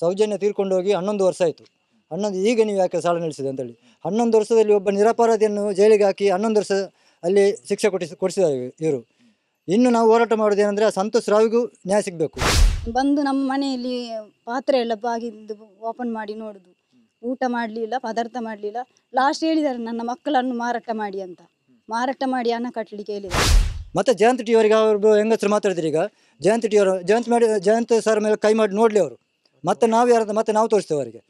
ಸೌಜನ್ಯ ತೀರ್ಕೊಂಡು ಹೋಗಿ 11 ವರ್ಷ ಆಯಿತು. ಈಗ ನೀವು ಯಾಕೆ ಸಾಲ ನಿಲ್ಲಿಸಿದೆ ಅಂತೇಳಿ 11 ವರ್ಷದಲ್ಲಿ ಒಬ್ಬ ನಿರಪರಾಧಿಯನ್ನು ಜೈಲಿಗೆ ಹಾಕಿ 11 ವರ್ಷ ಅಲ್ಲಿ ಶಿಕ್ಷೆ ಕೊಡಿಸಿದ್ದಾರೆ ಇವರು. ಇನ್ನು ನಾವು ಹೋರಾಟ ಮಾಡೋದೇನೆಂದರೆ ಸಂತೋಷ್ ರಾವಿಗೂ ನ್ಯಾಯ ಸಿಗಬೇಕು. ಬಂದು ನಮ್ಮ ಮನೆಯಲ್ಲಿ ಪಾತ್ರೆ ಎಲ್ಲ ಬಾಗಿದ್ದು ಓಪನ್ ಮಾಡಿ ನೋಡುದು, ಊಟ ಮಾಡಲಿಲ್ಲ, ಪದಾರ್ಥ ಮಾಡಲಿಲ್ಲ. ಲಾಸ್ಟ್ ಹೇಳಿದ್ದಾರೆ ನನ್ನ ಮಕ್ಕಳನ್ನು ಮಾರಾಟ ಮಾಡಿ ಅಂತ. ಮಾರಾಟ ಮಾಡಿ ಹಣ ಕಟ್ಟಲಿಕ್ಕೆ ಹೇಳಿದ್ದಾರೆ. ಮತ್ತು ಜಯಂತ್ ಟಿ ಅವರಿಗೆ ಅವರು ಹೆಂಗಸರು ಮಾತಾಡ್ತೀರಿ. ಈಗ ಜಯಂತ್ ಸರ್ ಮೇಲೆ ಕೈ ಮಾಡಿ ನೋಡಲಿ ಅವರು. ಮತ್ತೆ ನಾವು ಯಾರು ಮತ್ತೆ ನಾವು ತೋರಿಸ್ತೇವೆ ಅವರಿಗೆ.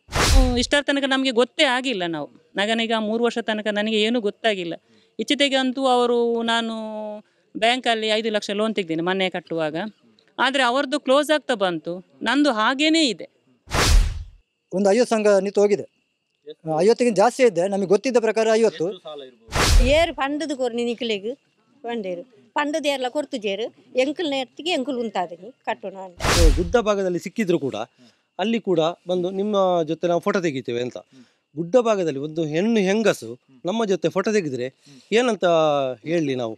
ಇಷ್ಟರ ತನಕ ನಮಗೆ ಗೊತ್ತೇ ಆಗಿಲ್ಲ. ನನಗೀಗ 3 ವರ್ಷ ತನಕ ನನಗೆ ಏನೂ ಗೊತ್ತಾಗಿಲ್ಲ. ಇಚ್ಚಿತೆಗೆ ಅಂತೂ ನಾನು ಬ್ಯಾಂಕಲ್ಲಿ 5 ಲಕ್ಷ ಲೋನ್ ತೆಗೆದೇನೆ ಮನೆ ಕಟ್ಟುವಾಗ. ಆದರೆ ಅವ್ರದ್ದು ಕ್ಲೋಸ್ ಆಗ್ತಾ ಬಂತು, ನಂದು ಹಾಗೇನೇ ಇದೆ. ಒಂದು 50 ಸಂಘ ನಿಂತು ಹೋಗಿದೆ. 50ಕ್ಕಿಂತ ಜಾಸ್ತಿ ಇದೆ, ನಮಗೆ ಗೊತ್ತಿದ್ದ ಪ್ರಕಾರ 50. ಏರು ಪಂಡದು ಕೊರ್ನಿ ನಿಕ್ಲೆಗ್ ಪಂಡೇರು ಪಂಡದ ಎಲ್ಲ ಕೊರ್ತುಜೇರು ಎಂಕಲ್ನ ಎತ್ತಿಗೆ ಎಂಕುಲ್ ಉಂಟಾದನಿ ಕಟ್ಟೋಣ ಅಂತ. ಗುಡ್ಡ ಭಾಗದಲ್ಲಿ ಸಿಕ್ಕಿದ್ರು ಕೂಡ ಅಲ್ಲಿ ಕೂಡ ಬಂದು ನಿಮ್ಮ ಜೊತೆ ನಾವು ಫೋಟೋ ತೆಗಿತೇವೆ ಅಂತ. ಗುಡ್ಡ ಭಾಗದಲ್ಲಿ ಒಂದು ಹೆಂಗಸು ನಮ್ಮ ಜೊತೆ ಫೋಟೋ ತೆಗೆದ್ರೆ ಏನಂತ ಹೇಳಿ ನಾವು?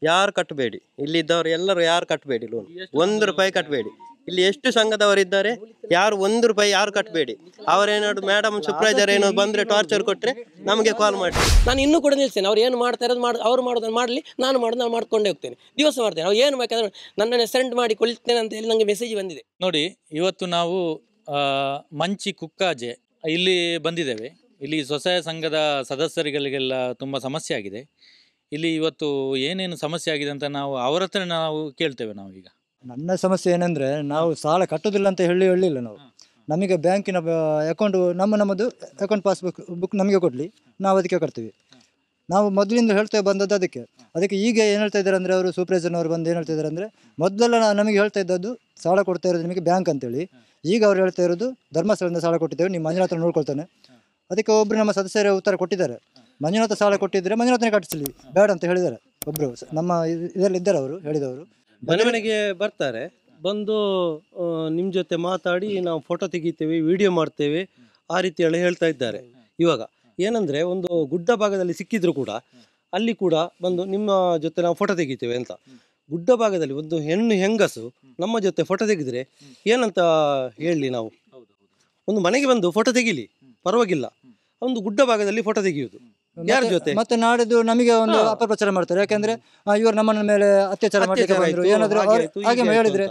ಯಾರು ಕಟ್ಟಬೇಡಿ, ಇಲ್ಲಿದ್ದವರು ಎಲ್ಲರೂ ಯಾರು ಕಟ್ಟಬೇಡಿ ಲೋನ್. 1 ರೂಪಾಯಿ ಕಟ್ಟಬೇಡಿ. ಇಲ್ಲಿ ಎಷ್ಟು ಸಂಘದವರಿದ್ದಾರೆ, ಯಾರು 1 ರೂಪಾಯಿ ಯಾರು ಕಟ್ಟಬೇಡಿ. ಅವರೇನಾದ್ರು ಮೇಡಮ್ ಸೂಪರ್ವೈಸರ್ ಏನೋ ಬಂದರೆ ಟಾರ್ಚರ್ ಕೊಟ್ಟರೆ ನಮಗೆ ಕಾಲ್ ಮಾಡಿ. ನಾನು ಇನ್ನೂ ಕೂಡ ನಿಲ್ತೇನೆ. ಅವ್ರು ಏನು ಮಾಡ್ತಾರೆ ಅದು ಅವ್ರು ಮಾಡೋದನ್ನು ಮಾಡಲಿ, ನಾನು ಮಾಡ್ಕೊಂಡೇ ಹೋಗ್ತೇನೆ. ದಿವಸ ಮಾಡ್ತೇನೆ. ಅವ್ರು ಏನು ಬೇಕಾದ್ರೆ ನನ್ನನ್ನು ಸೆಂಡ್ ಮಾಡಿ ಕೊಳ್ತೇನೆ ಅಂತ ಹೇಳಿ ನನಗೆ ಮೆಸೇಜ್ ಬಂದಿದೆ. ನೋಡಿ, ಇವತ್ತು ನಾವು ಮಂಚಿ ಕುಕ್ಕಾಜೆ ಇಲ್ಲಿ ಬಂದಿದ್ದೇವೆ. ಇಲ್ಲಿ ಸ್ವಸಹಾಯ ಸಂಘದ ಸದಸ್ಯರಿಗೆಲ್ಲ ತುಂಬ ಸಮಸ್ಯೆ ಆಗಿದೆ. ಇಲ್ಲಿ ಇವತ್ತು ಏನೇನು ಸಮಸ್ಯೆ ಆಗಿದೆ ಅಂತ ಅವರ ಹತ್ರ ನಾವು ಕೇಳ್ತೇವೆ. ನಾವೀಗ ನನ್ನ ಸಮಸ್ಯೆ ಏನಂದರೆ, ನಾವು ಸಾಲ ಕಟ್ಟೋದಿಲ್ಲ ಅಂತ ಹೇಳಿಲ್ಲ ನಾವು. ನಮಗೆ ಬ್ಯಾಂಕಿನ ಅಕೌಂಟು ನಮ್ಮದು ಅಕೌಂಟ್ ಬುಕ್ ನಮಗೆ ಕೊಡಲಿ, ನಾವು ಅದಕ್ಕೆ ಕಟ್ತೀವಿ. ನಾವು ಮೊದಲಿಂದ ಹೇಳ್ತೇವೆ ಬಂದದ್ದು ಅದಕ್ಕೆ ಈಗ ಏನು ಹೇಳ್ತಾ ಇದ್ದಾರೆ ಅಂದರೆ, ಅವರು ಸೂಪರ್ವೈಸರ್ನವರು ಬಂದು ಏನು ಹೇಳ್ತಾ ಇದ್ದಾರೆ ಅಂದರೆ, ಮೊದಲೆಲ್ಲ ನಮಗೆ ಹೇಳ್ತಾ ಇದ್ದದ್ದು ಸಾಲ ಕೊಡ್ತಾ ಇರೋದು ನಿಮಗೆ ಬ್ಯಾಂಕ್ ಅಂತೇಳಿ. ಈಗ ಅವ್ರು ಹೇಳ್ತಾ ಇರೋದು ಧರ್ಮಸ್ಥಳದಿಂದ ಸಾಲ ಕೊಟ್ಟಿದ್ದೇವೆ, ನಿಮ್ಮ ಮಂಜುನಾಥ ನೋಡ್ಕೊಳ್ತಾನೆ. ಅದಕ್ಕೆ ಒಬ್ಬರು ನಮ್ಮ ಸದಸ್ಯರೇ ಉತ್ತರ ಕೊಟ್ಟಿದ್ದಾರೆ, ಮಂಜುನಾಥ ಸಾಲ ಕೊಟ್ಟಿದ್ದರೆ ಮಂಜುನಾಥನೇ ಕಟ್ಟಿಸಲಿ, ಬೇಡ ಅಂತ ಹೇಳಿದ್ದಾರೆ. ಒಬ್ಬರು ನಮ್ಮ ಇದರಲ್ಲಿ ಇದ್ದಾರೆ ಅವರು ಹೇಳಿದವರು. ಮನೆಗೆ ಬರ್ತಾರೆ, ಬಂದು ನಿಮ್ಮ ಜೊತೆ ಮಾತಾಡಿ ನಾವು ಫೋಟೋ ತೆಗಿತೇವೆ, ವಿಡಿಯೋ ಮಾಡ್ತೇವೆ, ಆ ರೀತಿ ಎಲ್ಲ ಹೇಳ್ತಾ ಇದ್ದಾರೆ. ಇವಾಗ ಏನಂದರೆ, ಒಂದು ಗುಡ್ಡ ಭಾಗದಲ್ಲಿ ಸಿಕ್ಕಿದ್ರು ಕೂಡ ಅಲ್ಲಿ ಕೂಡ ಬಂದು ನಿಮ್ಮ ಜೊತೆ ನಾವು ಫೋಟೋ ತೆಗಿತೇವೆ ಅಂತ. ಗುಡ್ಡ ಭಾಗದಲ್ಲಿ ಒಂದು ಹೆಂಗಸು ನಮ್ಮ ಜೊತೆ ಫೋಟೋ ತೆಗೆದ್ರೆ ಏನಂತ ಹೇಳಿ ನಾವು? ಒಂದು ಮನೆಗೆ ಬಂದು ಫೋಟೋ ತೆಗಿಲಿ, ಪರವಾಗಿಲ್ಲ. ಒಂದು ಗುಡ್ಡ ಭಾಗದಲ್ಲಿ ಫೋಟೋ ತೆಗೆಯುವುದು ಯಾರ ಜೊತೆ? ಮತ್ತೆ ನಾಡಿದ್ದು ನಮಗೆ ಒಂದು ಅಪಪ್ರಚಾರ ಮಾಡ್ತಾರೆ. ಯಾಕಂದ್ರೆ ಇವರು ನಮ್ಮನ ಮೇಲೆ ಅತ್ಯಾಚಾರ ಮಾಡಲಿಕ್ಕೆ ಬಂದ್ರು, ಏನಾದ್ರು ಹಾಗೆ ಹೇಳಿದ್ರೆ.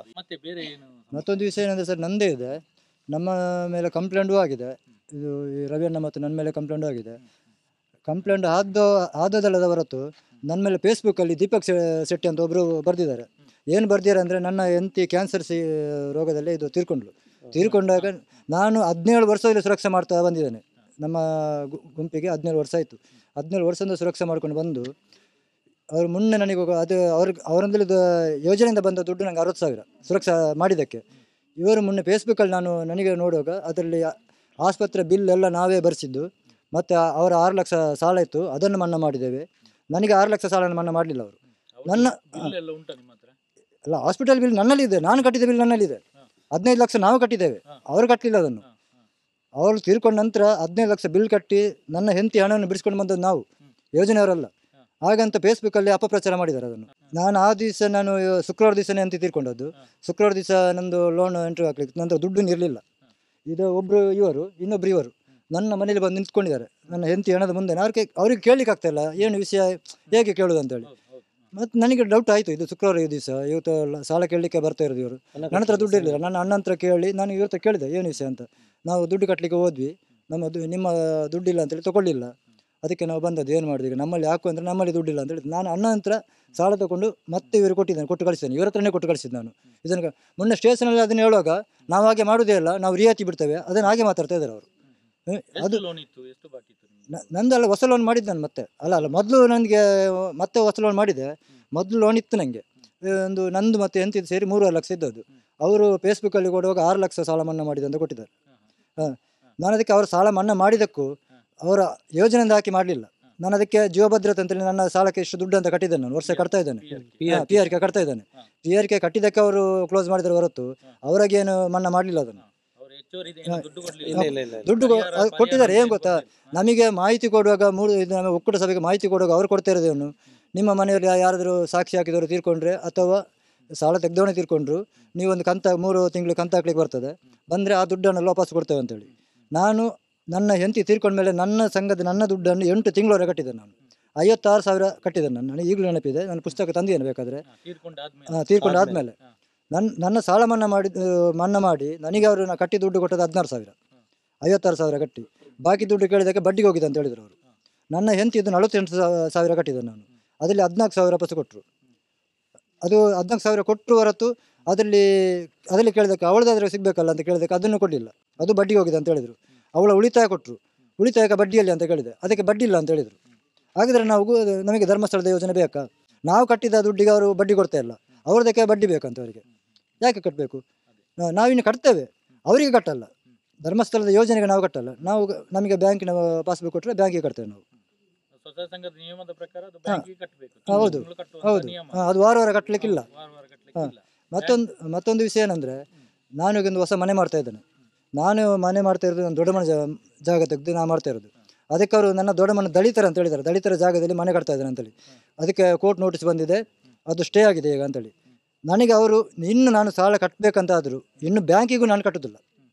ಮತ್ತೊಂದು ವಿಷಯ ಏನಂದ್ರೆ ಸರ್, ನಂದೇ ಇದೆ, ನಮ್ಮ ಮೇಲೆ ಕಂಪ್ಲೇಂಟು ಆಗಿದೆ. ಇದು ರವಿಯಣ್ಣ ಮತ್ತು ನನ್ನ ಮೇಲೆ ಕಂಪ್ಲೇಂಟು ಆಗಿದೆ. ಕಂಪ್ಲೇಂಟ್ ಆದದಲ್ಲದ ಹೊರತು ನನ್ನ ಮೇಲೆ ಫೇಸ್ಬುಕ್ಕಲ್ಲಿ ದೀಪಕ್ ಶೆಟ್ಟಿ ಅಂತ ಒಬ್ಬರು ಬರೆದಿದ್ದಾರೆ. ಏನು ಬರ್ದಿದ್ದಾರೆ ಅಂದರೆ, ನನ್ನ ಹೆಂಡತಿ ಕ್ಯಾನ್ಸರ್ ರೋಗದಲ್ಲಿ ಇದು ತೀರ್ಕೊಂಡಾಗ ನಾನು 17 ವರ್ಷದಲ್ಲಿ ಸುರಕ್ಷೆ ಮಾಡ್ತಾ ಬಂದಿದ್ದೇನೆ. ನಮ್ಮ ಗುಂಪಿಗೆ 17 ವರ್ಷ ಆಯಿತು. 17 ವರ್ಷದಿಂದ ಸುರಕ್ಷೆ ಮಾಡ್ಕೊಂಡು ಬಂದು ಅವರು ಮುನ್ನೆ ನನಗೆ ಅವರೊಂದಲ್ಲಿ ಯೋಜನೆಯಿಂದ ಬಂದ ದುಡ್ಡು ನನಗೆ 60,000 ಸುರಕ್ಷಾ ಮಾಡಿದ್ದಕ್ಕೆ. ಇವರು ಮುನ್ನೆ ಫೇಸ್ಬುಕ್ಕಲ್ಲಿ ನನಗೆ ನೋಡುವಾಗ ಅದರಲ್ಲಿ ಆಸ್ಪತ್ರೆ ಬಿಲ್ ಎಲ್ಲ ನಾವೇ ಭರಿಸಿದ್ದು. ಮತ್ತು ಅವರ 6 ಲಕ್ಷ ಸಾಲ ಇತ್ತು, ಅದನ್ನು ಮನ್ನಾ ಮಾಡಿದ್ದೇವೆ. ನನಗೆ 6 ಲಕ್ಷ ಸಾಲವನ್ನು ಮನ್ನಾ ಮಾಡಲಿಲ್ಲ ಅವರು. ನನ್ನ ಅಲ್ಲ, ಹಾಸ್ಪಿಟಲ್ ಬಿಲ್ ನನ್ನಲ್ಲಿದೆ, ನಾನು ಕಟ್ಟಿದ ಬಿಲ್ ನನ್ನಲ್ಲಿದೆ. 15 ಲಕ್ಷ ನಾವು ಕಟ್ಟಿದ್ದೇವೆ, ಅವರು ಕಟ್ಟಲಿಲ್ಲ ಅದನ್ನು. ಅವರು ತೀರ್ಕೊಂಡ ನಂತರ 15 ಲಕ್ಷ ಬಿಲ್ ಕಟ್ಟಿ ನನ್ನ ಹೆಂಡತಿ ಹಣವನ್ನು ಬಿಡಿಸ್ಕೊಂಡು ಬಂದದ್ದು ನಾವು, ಯೋಜನೆಯವರಲ್ಲ. ಹಾಗಂತ ಫೇಸ್ಬುಕ್ಕಲ್ಲಿ ಅಪಪ್ರಚಾರ ಮಾಡಿದ್ದಾರೆ ಅದನ್ನು. ನಾನು ಶುಕ್ರವಾರ ದಿವಸನೇ ಅಂತ ತೀರ್ಕೊಂಡದ್ದು. ಶುಕ್ರವಾರ ದಿವಸ ನಂದು ಲೋನ್ ಎಂಟ್ರಿ ಹಾಕ್ಲಿಕ್ಕೆ ನಂತರ ದುಡ್ಡು ಇರಲಿಲ್ಲ. ಇದು ಇನ್ನೊಬ್ರು ಇವರು ನನ್ನ ಮನೇಲಿ ಬಂದು ನಿಂತ್ಕೊಂಡಿದ್ದಾರೆ. ನನ್ನ ಹೆಂಡತಿ ಹಣದ ಮುಂದೆ ಅವ್ರಿಗೆ ಕೇಳಲಿಕ್ಕೆ ಆಗ್ತಾಯಿಲ್ಲ, ಏನು ವಿಷಯ, ಹೇಗೆ ಕೇಳೋದು ಅಂತೇಳಿ. ಮತ್ತು ನನಗೆ ಡೌಟ್ ಆಯಿತು, ಇದು ಶುಕ್ರವಾರ ದಿವಸ ಇವತ್ತು ಸಾಲ ಕೇಳಲಿಕ್ಕೆ ಬರ್ತಾ ಇರೋದು ಇವರು. ನನ್ನ ಹತ್ರ ದುಡ್ಡು ಇರಲಿಲ್ಲ. ನನ್ನ ಅಣ್ಣ ಹತ್ರ ಕೇಳಿ ನಾನು ಇವ್ರ ಹತ್ರ ಕೇಳಿದೆ ಏನು ವಿಷಯ ಅಂತ. ನಾವು ದುಡ್ಡು ಕಟ್ಟಲಿಕ್ಕೆ ಹೋದ್ವಿ, ನಿಮ್ಮ ದುಡ್ಡಿಲ್ಲ ಅಂತೇಳಿ ತೊಗೊಳ್ಳಿಲ್ಲ. ಅದಕ್ಕೆ ನಾವು ಬಂದದ್ದು. ಏನು ಮಾಡಿದ್ವಿ, ಈಗ ನಮ್ಮಲ್ಲಿ ಹಾಕು ಅಂದರೆ ನಮ್ಮಲ್ಲಿ ದುಡ್ಡಿಲ್ಲ ಅಂತೇಳಿ ನಾನು ಅಣ್ಣ ಹತ್ರ ಸಾಲ ತೊಗೊಂಡು ಮತ್ತೆ ಇವರು ಕೊಟ್ಟು ಕಳಿಸಿದ್ದೇನೆ. ಇವ್ರ ಹತ್ರನೇ ಕೊಟ್ಟು ಕಳಿಸಿದ್ದು ನಾನು. ಇದನ್ನು ಮೊನ್ನೆ ಸ್ಟೇಷನಲ್ಲಿ ಅದನ್ನು ಹೇಳುವಾಗ, ನಾವು ಹಾಗೆ ಮಾಡೋದೇ ಇಲ್ಲ, ನಾವು ರಿಯಾಯಿತಿ ಬಿಡ್ತೇವೆ, ಅದನ್ನು ಹಾಗೆ ಮಾತಾಡ್ತಾ ಇದ್ದಾರೆ ಅವರು. ಅದು ನಂದಲ್ಲ, ಹೊಸ ಲೋನ್ ಮಾಡಿದ್ದು ನಾನು. ಮತ್ತೆ ಮೊದಲು ನನಗೆ ಮತ್ತೆ ಹೊಸ ಲೋನ್ ಮಾಡಿದೆ. ಮೊದಲು ಲೋನ್ ಇತ್ತು ನನಗೆ ನಂದು ಮತ್ತೆ ಎಂತಿದ್ದು ಸೇರಿ 3 ಲಕ್ಷ ಇದ್ದದ್ದು. ಅವರು ಫೇಸ್ಬುಕ್ಕಲ್ಲಿ ಕೊಡುವಾಗ 6 ಲಕ್ಷ ಸಾಲ ಮನ್ನಾ ಮಾಡಿದೆ ಅಂತ ಕೊಟ್ಟಿದ್ದಾರೆ. ನಾನು ಅದಕ್ಕೆ ಅವರು ಸಾಲ ಮನ್ನಾ ಮಾಡಿದ್ದಕ್ಕೂ ಅವರ ಯೋಜನೆಯಿಂದ ಹಾಕಿ ಮಾಡಲಿಲ್ಲ. ನಾನು ಅದಕ್ಕೆ ಜೀವಭದ್ರತೆ ಅಂತೇಳಿ ನನ್ನ ಸಾಲಕ್ಕೆ ಇಷ್ಟು ದುಡ್ಡು ಅಂತ ಕಟ್ಟಿದ್ದೇನೆ. ನಾನು ವರ್ಷ ಕಟ್ತಾ ಇದ್ದೇನೆ, PRK ಕಟ್ತಾ ಇದ್ದೇನೆ. PRK ಕಟ್ಟಿದ್ದಕ್ಕೆ ಅವರು ಕ್ಲೋಸ್ ಮಾಡಿದ್ರೆ ಹೊರತು ಅವರಾಗೇನು ಮನ್ನಾ ಮಾಡಲಿಲ್ಲ. ಅದನ್ನು ದುಡ್ಡು ಕೊಟ್ಟಿದ್ದಾರೆ. ಏನು ಗೊತ್ತಾ, ನಮಗೆ ಮಾಹಿತಿ ಕೊಡುವಾಗ ಒಕ್ಕೂಟ ಸಭೆಗೆ ಮಾಹಿತಿ ಕೊಡುವಾಗ ಅವ್ರು ಕೊಡ್ತಾ ಇರೋದೇನು, ನಿಮ್ಮ ಮನೆಯಲ್ಲಿ ಯಾರಾದರೂ ಸಾಕ್ಷಿ ಹಾಕಿದವರು ತೀರ್ಕೊಂಡ್ರೆ ಅಥವಾ ಸಾಲ ತೆಗೆದವನೇ ತೀರ್ಕೊಂಡ್ರು, ನೀವು ಒಂದು ಕಂತ 3 ತಿಂಗಳು ಕಂತ ಹಾಕ್ಲಿಕ್ಕೆ ಬರ್ತದೆ, ಬಂದರೆ ಆ ದುಡ್ಡನ್ನು ವಾಪಸ್ ಕೊಡ್ತೇವೆ ಅಂತೇಳಿ. ನಾನು ನನ್ನ ಹೆಂಡತಿ ತೀರ್ಕೊಂಡ್ಮೇಲೆ ನನ್ನ ದುಡ್ಡನ್ನು 8 ತಿಂಗಳವರೆಗೆ ಕಟ್ಟಿದ್ದೆ. ನಾನು 56,000 ಕಟ್ಟಿದ್ದೆ. ನನಗೆ ಈಗಲೂ ನೆನಪಿದೆ, ನನ್ನ ಪುಸ್ತಕ ತಂದಿದ್ದೇನೆ ಬೇಕಾದರೆ. ತೀರ್ಕೊಂಡಾದ್ಮೇಲೆ ನನ್ನ ಸಾಲ ಮನ್ನಾ ಮಾಡಿ ನನಗೆ ಅವರು ಕಟ್ಟಿ ದುಡ್ಡು ಕೊಟ್ಟದ್ದು 16,000, 56,000 ಕಟ್ಟಿ. ಬಾಕಿ ದುಡ್ಡು ಕೇಳಿದಕ್ಕೆ ಬಡ್ಡಿಗೆ ಹೋಗಿದೆ ಅಂತ ಹೇಳಿದರು ಅವರು. ನನ್ನ ಹೆಂಡತಿದ್ದು 48,000 ಕಟ್ಟಿದ್ದೆ ನಾನು. ಅದರಲ್ಲಿ 14,000 ವಾಪಸ್ ಕೊಟ್ಟರು. ಅದು 14,000 ಕೊಟ್ಟರು ಹೊರತು ಅದರಲ್ಲಿ ಕೇಳಿದಕ್ಕೆ ಅವಳದಾದ್ರೆ ಸಿಗಬೇಕಲ್ಲ ಅಂತ ಕೇಳಿದಕ್ಕೆ ಅದನ್ನು ಕೊಡಲಿಲ್ಲ, ಅದು ಬಡ್ಡಿಗೆ ಹೋಗಿದೆ ಅಂತ ಹೇಳಿದರು. ಅವಳ ಉಳಿತಾಯ ಕೊಟ್ಟರು, ಉಳಿತಾಯಕ್ಕೆ ಬಡ್ಡಿಯಲ್ಲಿ ಅಂತ ಕೇಳಿದೆ, ಅದಕ್ಕೆ ಬಡ್ಡಿ ಇಲ್ಲ ಅಂತ ಹೇಳಿದರು. ಹಾಗಿದ್ರೆ ನಮಗೆ ಧರ್ಮಸ್ಥಳದ ಯೋಜನೆ ಬೇಕಾ? ನಾವು ಕಟ್ಟಿದ ದುಡ್ಡಿಗೆ ಅವರು ಬಡ್ಡಿ ಕೊಡ್ತಾ ಇಲ್ಲ, ಅವ್ರದಕ್ಕೆ ಬಡ್ಡಿ ಬೇಕಂತ ಅವರಿಗೆ. ಯಾಕೆ ಕಟ್ಟಬೇಕು? ನಾವಿನ್ನು ಕಟ್ತೇವೆ, ಅವರಿಗೆ ಕಟ್ಟಲ್ಲ. ಧರ್ಮಸ್ಥಳದ ಯೋಜನೆಗೆ ನಾವು ಕಟ್ಟಲ್ಲ, ನಮಗೆ ಬ್ಯಾಂಕಿನ ಪಾಸ್ಬುಕ್ ಕೊಟ್ಟರೆ ಬ್ಯಾಂಕಿಗೆ ಕಟ್ತೇವೆ ನಾವು. ಹೌದು ಹೌದು, ಅದು ವಾರ ಕಟ್ಟಲಿಕ್ಕಿಲ್ಲ. ಮತ್ತೊಂದು ವಿಷಯ ಏನಂದರೆ, ನಾನು ಈಗ ಒಂದು ಹೊಸ ಮನೆ ಮಾಡ್ತಾ ಇದ್ದೇನೆ. ನಾನು ಮನೆ ಮಾಡ್ತಾ ಇರೋದು ನನ್ನ ದೊಡ್ಡ ಮನೆ ಜಾಗ ತೆಗೆದು ನಾನು ಮಾಡ್ತಾ ಇರೋದು. ಅದಕ್ಕೆ ಅವರು ನನ್ನ ದೊಡ್ಡ ಮನೆ ದಲಿತರ ಅಂತ ಹೇಳಿದ್ದಾರೆ, ದಲಿತರ ಜಾಗದಲ್ಲಿ ಮನೆ ಕಟ್ತಾ ಇದ್ದಾರೆ ಅಂತೇಳಿ. ಅದಕ್ಕೆ ಕೋರ್ಟ್ ನೋಟಿಸ್ ಬಂದಿದೆ, ಅದು ಸ್ಟೇ ಆಗಿದೆ ಈಗ ಅಂತೇಳಿ. ನನಗೆ ಅವರು ಇನ್ನು ನಾನು ಸಾಲ ಕಟ್ಟಬೇಕಂತಾದರೂ ಇನ್ನು ಬ್ಯಾಂಕಿಗೂ ನಾನು ಕಟ್ಟೋದಿಲ್ಲ,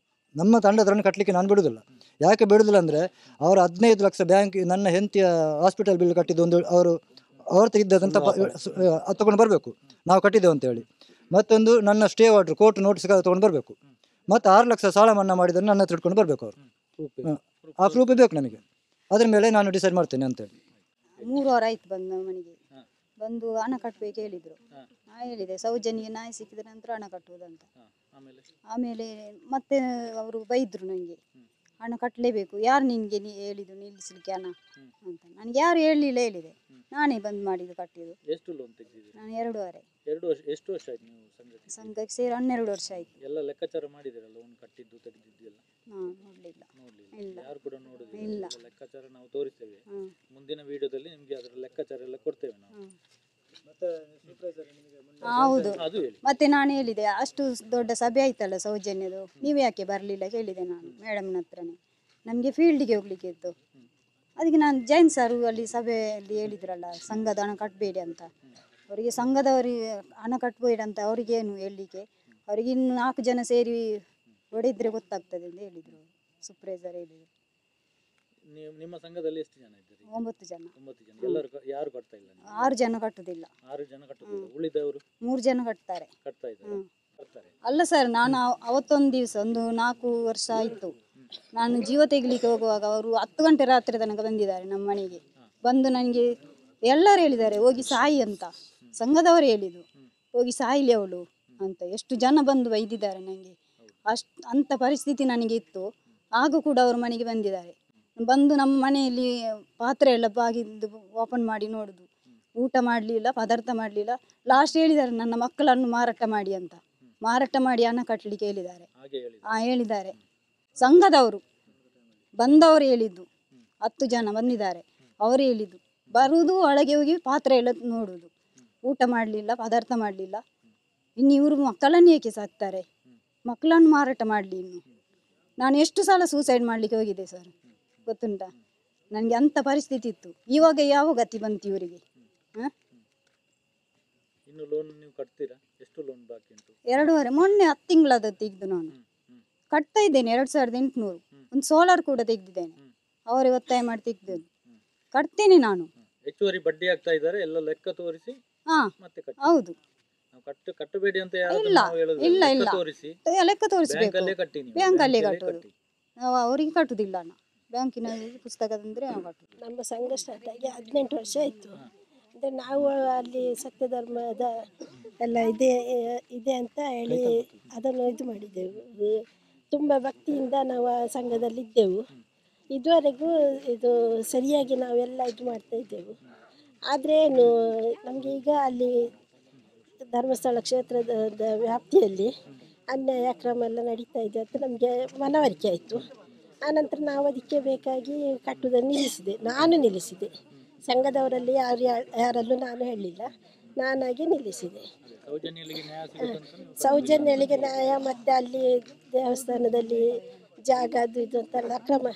ನಮ್ಮ ತಂಡದವರನ್ನು ಕಟ್ಟಲಿಕ್ಕೆ ನಾನು ಬಿಡೋದಿಲ್ಲ. ಯಾಕೆ ಬಿಡೋದಿಲ್ಲ ಅಂದರೆ, ಅವರು 15 ಲಕ್ಷ ಬ್ಯಾಂಕ್ ನನ್ನ ಹೆಂಡತಿಯ ಹಾಸ್ಪಿಟಲ್ ಬಿಲ್ ಕಟ್ಟಿದ್ದು ಅವರು ತೆಗೆದಂತ ತೊಗೊಂಡು ಬರಬೇಕು, ನಾವು ಕಟ್ಟಿದ್ದೇವೆ ಅಂತೇಳಿ. ಮತ್ತೊಂದು ನನ್ನ ಸ್ಟೇ ಆರ್ಡ್ರ್ ಕೋರ್ಟ್ ನೋಟಿಸ್ ತೊಗೊಂಡು ಬರಬೇಕು. ಮತ್ತು 6 ಲಕ್ಷ ಸಾಲ ಮನ್ನಾ ಮಾಡಿದ್ದನ್ನು ನನ್ನ ತಿಳ್ಕೊಂಡು ಬರಬೇಕು ಅವರು. ಆ ಪ್ರೂಫ್ ಬೇಕು ನಮಗೆ, ಅದ್ರ ಮೇಲೆ ನಾನು ಡಿಸೈಡ್ ಮಾಡ್ತೇನೆ ಅಂತೇಳಿ. 3 ವಾರ ಆಯ್ತು ಬಂದು ಮನೆಗೆ ಬಂದು ಹಣ ಕಟ್ಟಬೇಕು ಹೇಳಿದರು. ನಾ ಹೇಳಿದೆ ಸೌಜನ್ಯ ನಾಯಿ ಸಿಕ್ಕಿದ ನಂತರ ಹಣ ಕಟ್ಟುವುದಂತ. ಆಮೇಲೆ ಮತ್ತೆ ಅವರು ಬೈದರು ನನಗೆ, ಹಣ ಕಟ್ಟಲೇಬೇಕು, ಯಾರು ನಿನಗೆ ಹೇಳಿದ್ದು ನಿಲ್ಲಿಸಲಿಕ್ಕೆ ಹಣ ಅಂತ. ನನಗೆ ಯಾರು ಹೇಳಲಿಲ್ಲ, ಹೇಳಿದೆ ನಾನೇ ಬಂದು ಮಾಡಿದ್ದು ಕಟ್ಟಿದ್ದು. ಎಷ್ಟು ಲೋನ್ ತೆಗೆದಿದ್ದೀರಿ? ನಾನು 2.5 ವರ್ಷ. ಎಷ್ಟು ವರ್ಷ ಆಯ್ತು ನೀವು ಸಂಘಕ್ಕೆ ಸೇರಿ 12 ವರ್ಷ ಆಯ್ತು. ಎಲ್ಲ ಲೆಕ್ಕಾಚಾರ ಮಾಡಿದಿರ ಲೋನ್ ಕಟ್ಟಿದ್ದು ತೆಗೆದಿದ್ದೆಲ್ಲ? ನೋಡಲಿಲ್ಲ. ಇಲ್ಲ, ಯಾರು ಕೂಡ ನೋಡುದಿಲ್ಲ. ಇಲ್ಲ, ಲೆಕ್ಕಾಚಾರ ನಾವು ತೋರಿಸ್ತೇವೆ ಮುಂದಿನ ವಿಡಿಯೋದಲ್ಲಿ, ನಿಮಗೆ ಅದರ ಲೆಕ್ಕಾಚಾರ ಎಲ್ಲ ಕೊಡ್ತೇವೆ ನಾವು. ಹೌದು. ಮತ್ತೆ ನಾನು ಹೇಳಿದೆ, ಅಷ್ಟು ದೊಡ್ಡ ಸಭೆ ಆಯ್ತಲ್ಲ ಸೌಜನ್ಯದು, ನೀವು ಯಾಕೆ ಬರಲಿಲ್ಲ ಕೇಳಿದೆ ನಾನು ಮೇಡಮ್ನ ಹತ್ರನೇ. ನಮಗೆ ಫೀಲ್ಡಿಗೆ ಹೋಗ್ಲಿಕ್ಕೆ ಇತ್ತು. ಅದಕ್ಕೆ ನಾನು ಜೈನ್ ಸರ್ ಅಲ್ಲಿ ಸಭೆಯಲ್ಲಿ ಹೇಳಿದ್ರಲ್ಲ, ಸಂಘದ ಹಣ ಕಟ್ಟಬೇಡಿ ಅಂತ. ಅವರಿಗೆ ಸಂಘದವರಿಗೆ ಹಣ ಕಟ್ಟಬೇಡಿ ಅಂತ ಅವರಿಗೇನು ಹೇಳಲಿಕ್ಕೆ, ಅವರಿಗೆ ಇನ್ನು 4 ಜನ ಸೇರಿ ಹೊಡೆದ್ರೆ ಗೊತ್ತಾಗ್ತದೆ ಅಂತ ಹೇಳಿದರು ಸೂಪರ್ವೈಸರ್ ಹೇಳಿದರು. ನಿಮ್ಮ ಸಂಘದಲ್ಲಿ ಎಷ್ಟು ಜನ ಇದ್ದಾರೆ? 9 ಜನ. 9 ಜನ. ಎಲ್ಲರೂ ಯಾರು ಕಟ್ತಾ ಇಲ್ಲ? 6 ಜನ ಕಟ್ಟುದಿಲ್ಲ. 6 ಜನ ಕಟ್ಟುದಿಲ್ಲ. ಉಳಿದವರು 3 ಜನ ಕಟ್ತಾರೆ. ಕಟ್ತಾ ಇದ್ದಾರೆ. ಅಲ್ಲ ಸರ್, ನಾನು ಅವತ್ತೊಂದು ದಿವಸ ಒಂದು 4 ವರ್ಷ ಆಯಿತು, ನಾನು ಜೀವ ತೆಗಿಲಿಕ್ಕೆ ಹೋಗುವಾಗ ಅವರು 10 ಗಂಟೆ ರಾತ್ರಿ ತನಕ ಬಂದಿದ್ದಾರೆ ನಮ್ಮ ಮನೆಗೆ. ಬಂದು ನನಗೆ ಎಲ್ಲರೂ ಹೇಳಿದ್ದಾರೆ ಹೋಗಿ ಸಾಯಿ ಅಂತ, ಸಂಘದವರು ಹೇಳಿದ್ದು ಹೋಗಿ ಸಾಯಿಲಿ ಅವಳು ಅಂತ. ಎಷ್ಟು ಜನ ಬಂದು ಬೈದಿದ್ದಾರೆ ನನಗೆ. ಅಂಥ ಪರಿಸ್ಥಿತಿ ನನಗೆ ಇತ್ತು. ಆಗ ಕೂಡ ಅವರು ಮನೆಗೆ ಬಂದಿದ್ದಾರೆ. ಬಂದು ನಮ್ಮ ಮನೆಯಲ್ಲಿ ಪಾತ್ರೆ ಎಲ್ಲ ಬಾಗಿದ್ದು ಓಪನ್ ಮಾಡಿ ನೋಡುದು, ಊಟ ಮಾಡಲಿಲ್ಲ, ಪದಾರ್ಥ ಮಾಡಲಿಲ್ಲ. ಲಾಸ್ಟ್ ಹೇಳಿದ್ದಾರೆ ನನ್ನ ಮಕ್ಕಳನ್ನು ಮಾರಾಟ ಮಾಡಿ ಅಂತ. ಮಾರಾಟ ಮಾಡಿ ಹಣ ಕಟ್ಟಲಿಕ್ಕೆ ಹೇಳಿದ್ದಾರೆ. ಹೇಳಿದ್ದಾರೆ ಸಂಘದವರು ಬಂದವರು ಹೇಳಿದ್ದು. 10 ಜನ ಬಂದಿದ್ದಾರೆ, ಅವರು ಹೇಳಿದ್ದು. ಬರುವುದು ಒಳಗೆ ಹೋಗಿ ಪಾತ್ರೆ ಎಲ್ಲ ನೋಡುವುದು, ಊಟ ಮಾಡಲಿಲ್ಲ, ಪದಾರ್ಥ ಮಾಡಲಿಲ್ಲ. ಇನ್ನು ಇವರು ಮಕ್ಕಳನ್ನು ಏಕೆ ಸಾಕ್ತಾರೆ? ಮಕ್ಕಳನ್ನು ಮಾರಾಟ ಮಾಡಲಿ. ಇನ್ನು ನಾನು ಎಷ್ಟು ಸಲ ಸೂಸೈಡ್ ಮಾಡಲಿಕ್ಕೆ ಹೋಗಿದೆ ಸರ್, ಗೊತ್ತುಂಟಾ? ನನಗೆ ಅಂಥ ಪರಿಸ್ಥಿತಿ ಇತ್ತು. ಇವಾಗ ಯಾವ ಗತಿ ಬಂತು ಇವರಿಗೆ? ಇನ್ನು ಲೋನ್ ನೀವು ಕಟ್ತೀರಾ? ಎಷ್ಟು ಲೋನ್ ಬಾಕಿ ಉಂಟು? 2.5. ಮೊನ್ನೆ 10 ತಿಂಗಳದ ತೆಗೆದು ನಾನು ಕಟ್ತಾ ಇದ್ದೇನೆ 2,800. ಒಂದು ಸೋಲಾರ್ ಕೂಡ ತೆಗೆದಿದ್ದೇನೆ, ಅವರೇ ಒತ್ತಾಯ ಮಾಡಿ ತೆಗೆದು ಕಟ್ತೇನೆ ನಾನು. ಹೆಚ್ಚುವರಿ ಬಡ್ಡಿ ಆಗ್ತಾ ಇದ್ದಾರೆ, ಎಲ್ಲ ಲೆಕ್ಕ ತೋರಿಸಿ ಮತ್ತೆ ಕಟ್ಟಿ. ಹೌದು, ಕಟ್ಟಬೇಡಿ ಅಂತ ಇಲ್ಲ ಇಲ್ಲ ಇಲ್ಲ, ಲೆಕ್ಕ ತೋರಿಸಬೇಕು, ಬ್ಯಾಂಕಲ್ಲೇ ಕಟ್ಟೋದು. ನಾವು ಅವರಿಗೆ ಕಟ್ಟುದಿಲ್ಲ, ಬ್ಯಾಂಕಿನ ಪುಸ್ತಕದಂದ್ರೆ ನಾವು ಕಟ್ಟುದು. ನಮ್ಮ ಸಂಘ ಸ್ಟಾರ್ಟ್ ಆಗಿ 18 ವರ್ಷ ಆಯಿತು. ಅಂದರೆ ನಾವು ಅಲ್ಲಿ ಸತ್ಯ ಧರ್ಮದ ಎಲ್ಲ ಇದೆ ಅಂತ ಹೇಳಿ ಅದನ್ನು ಇದು ಮಾಡಿದ್ದೆವು. ತುಂಬ ಭಕ್ತಿಯಿಂದ ನಾವು ಆ ಸಂಘದಲ್ಲಿದ್ದೆವು. ಇದುವರೆಗೂ ಇದು ಸರಿಯಾಗಿ ನಾವೆಲ್ಲ ಇದು ಮಾಡ್ತಾ ಇದ್ದೆವು. ಆದರೆ ಏನು ನಮಗೆ ಈಗ ಅಲ್ಲಿ ಧರ್ಮಸ್ಥಳ ಕ್ಷೇತ್ರದ ವ್ಯಾಪ್ತಿಯಲ್ಲಿ ಅನ್ಯಾಯ ಅಕ್ರಮ ಎಲ್ಲ ನಡೀತಾ ಇದೆ ಅಂತ ನಮಗೆ ಮನವರಿಕೆ ಆಯಿತು. ಆನಂತರ ನಾವು ಅದಕ್ಕೆ ಬೇಕಾಗಿ ಕಟ್ಟುವುದನ್ನು ನಿಲ್ಲಿಸಿದೆ. ನಾನು ನಿಲ್ಲಿಸಿದೆ, ಸಂಘದವರಲ್ಲಿ ಯಾರಲ್ಲೂ ನಾನು ಹೇಳಲಿಲ್ಲ, ನಾನಾಗಿ ನಿಲ್ಲಿಸಿದೆ. ಸೌಜನ್ಯಳಿಗೆ ನ್ಯಾಯ ಮತ್ತು ಅಲ್ಲಿ ದೇವಸ್ಥಾನದಲ್ಲಿ ಜಾಗ ಅದು ಇದು ಅಂತೆಲ್ಲ ಅಕ್ರಮ.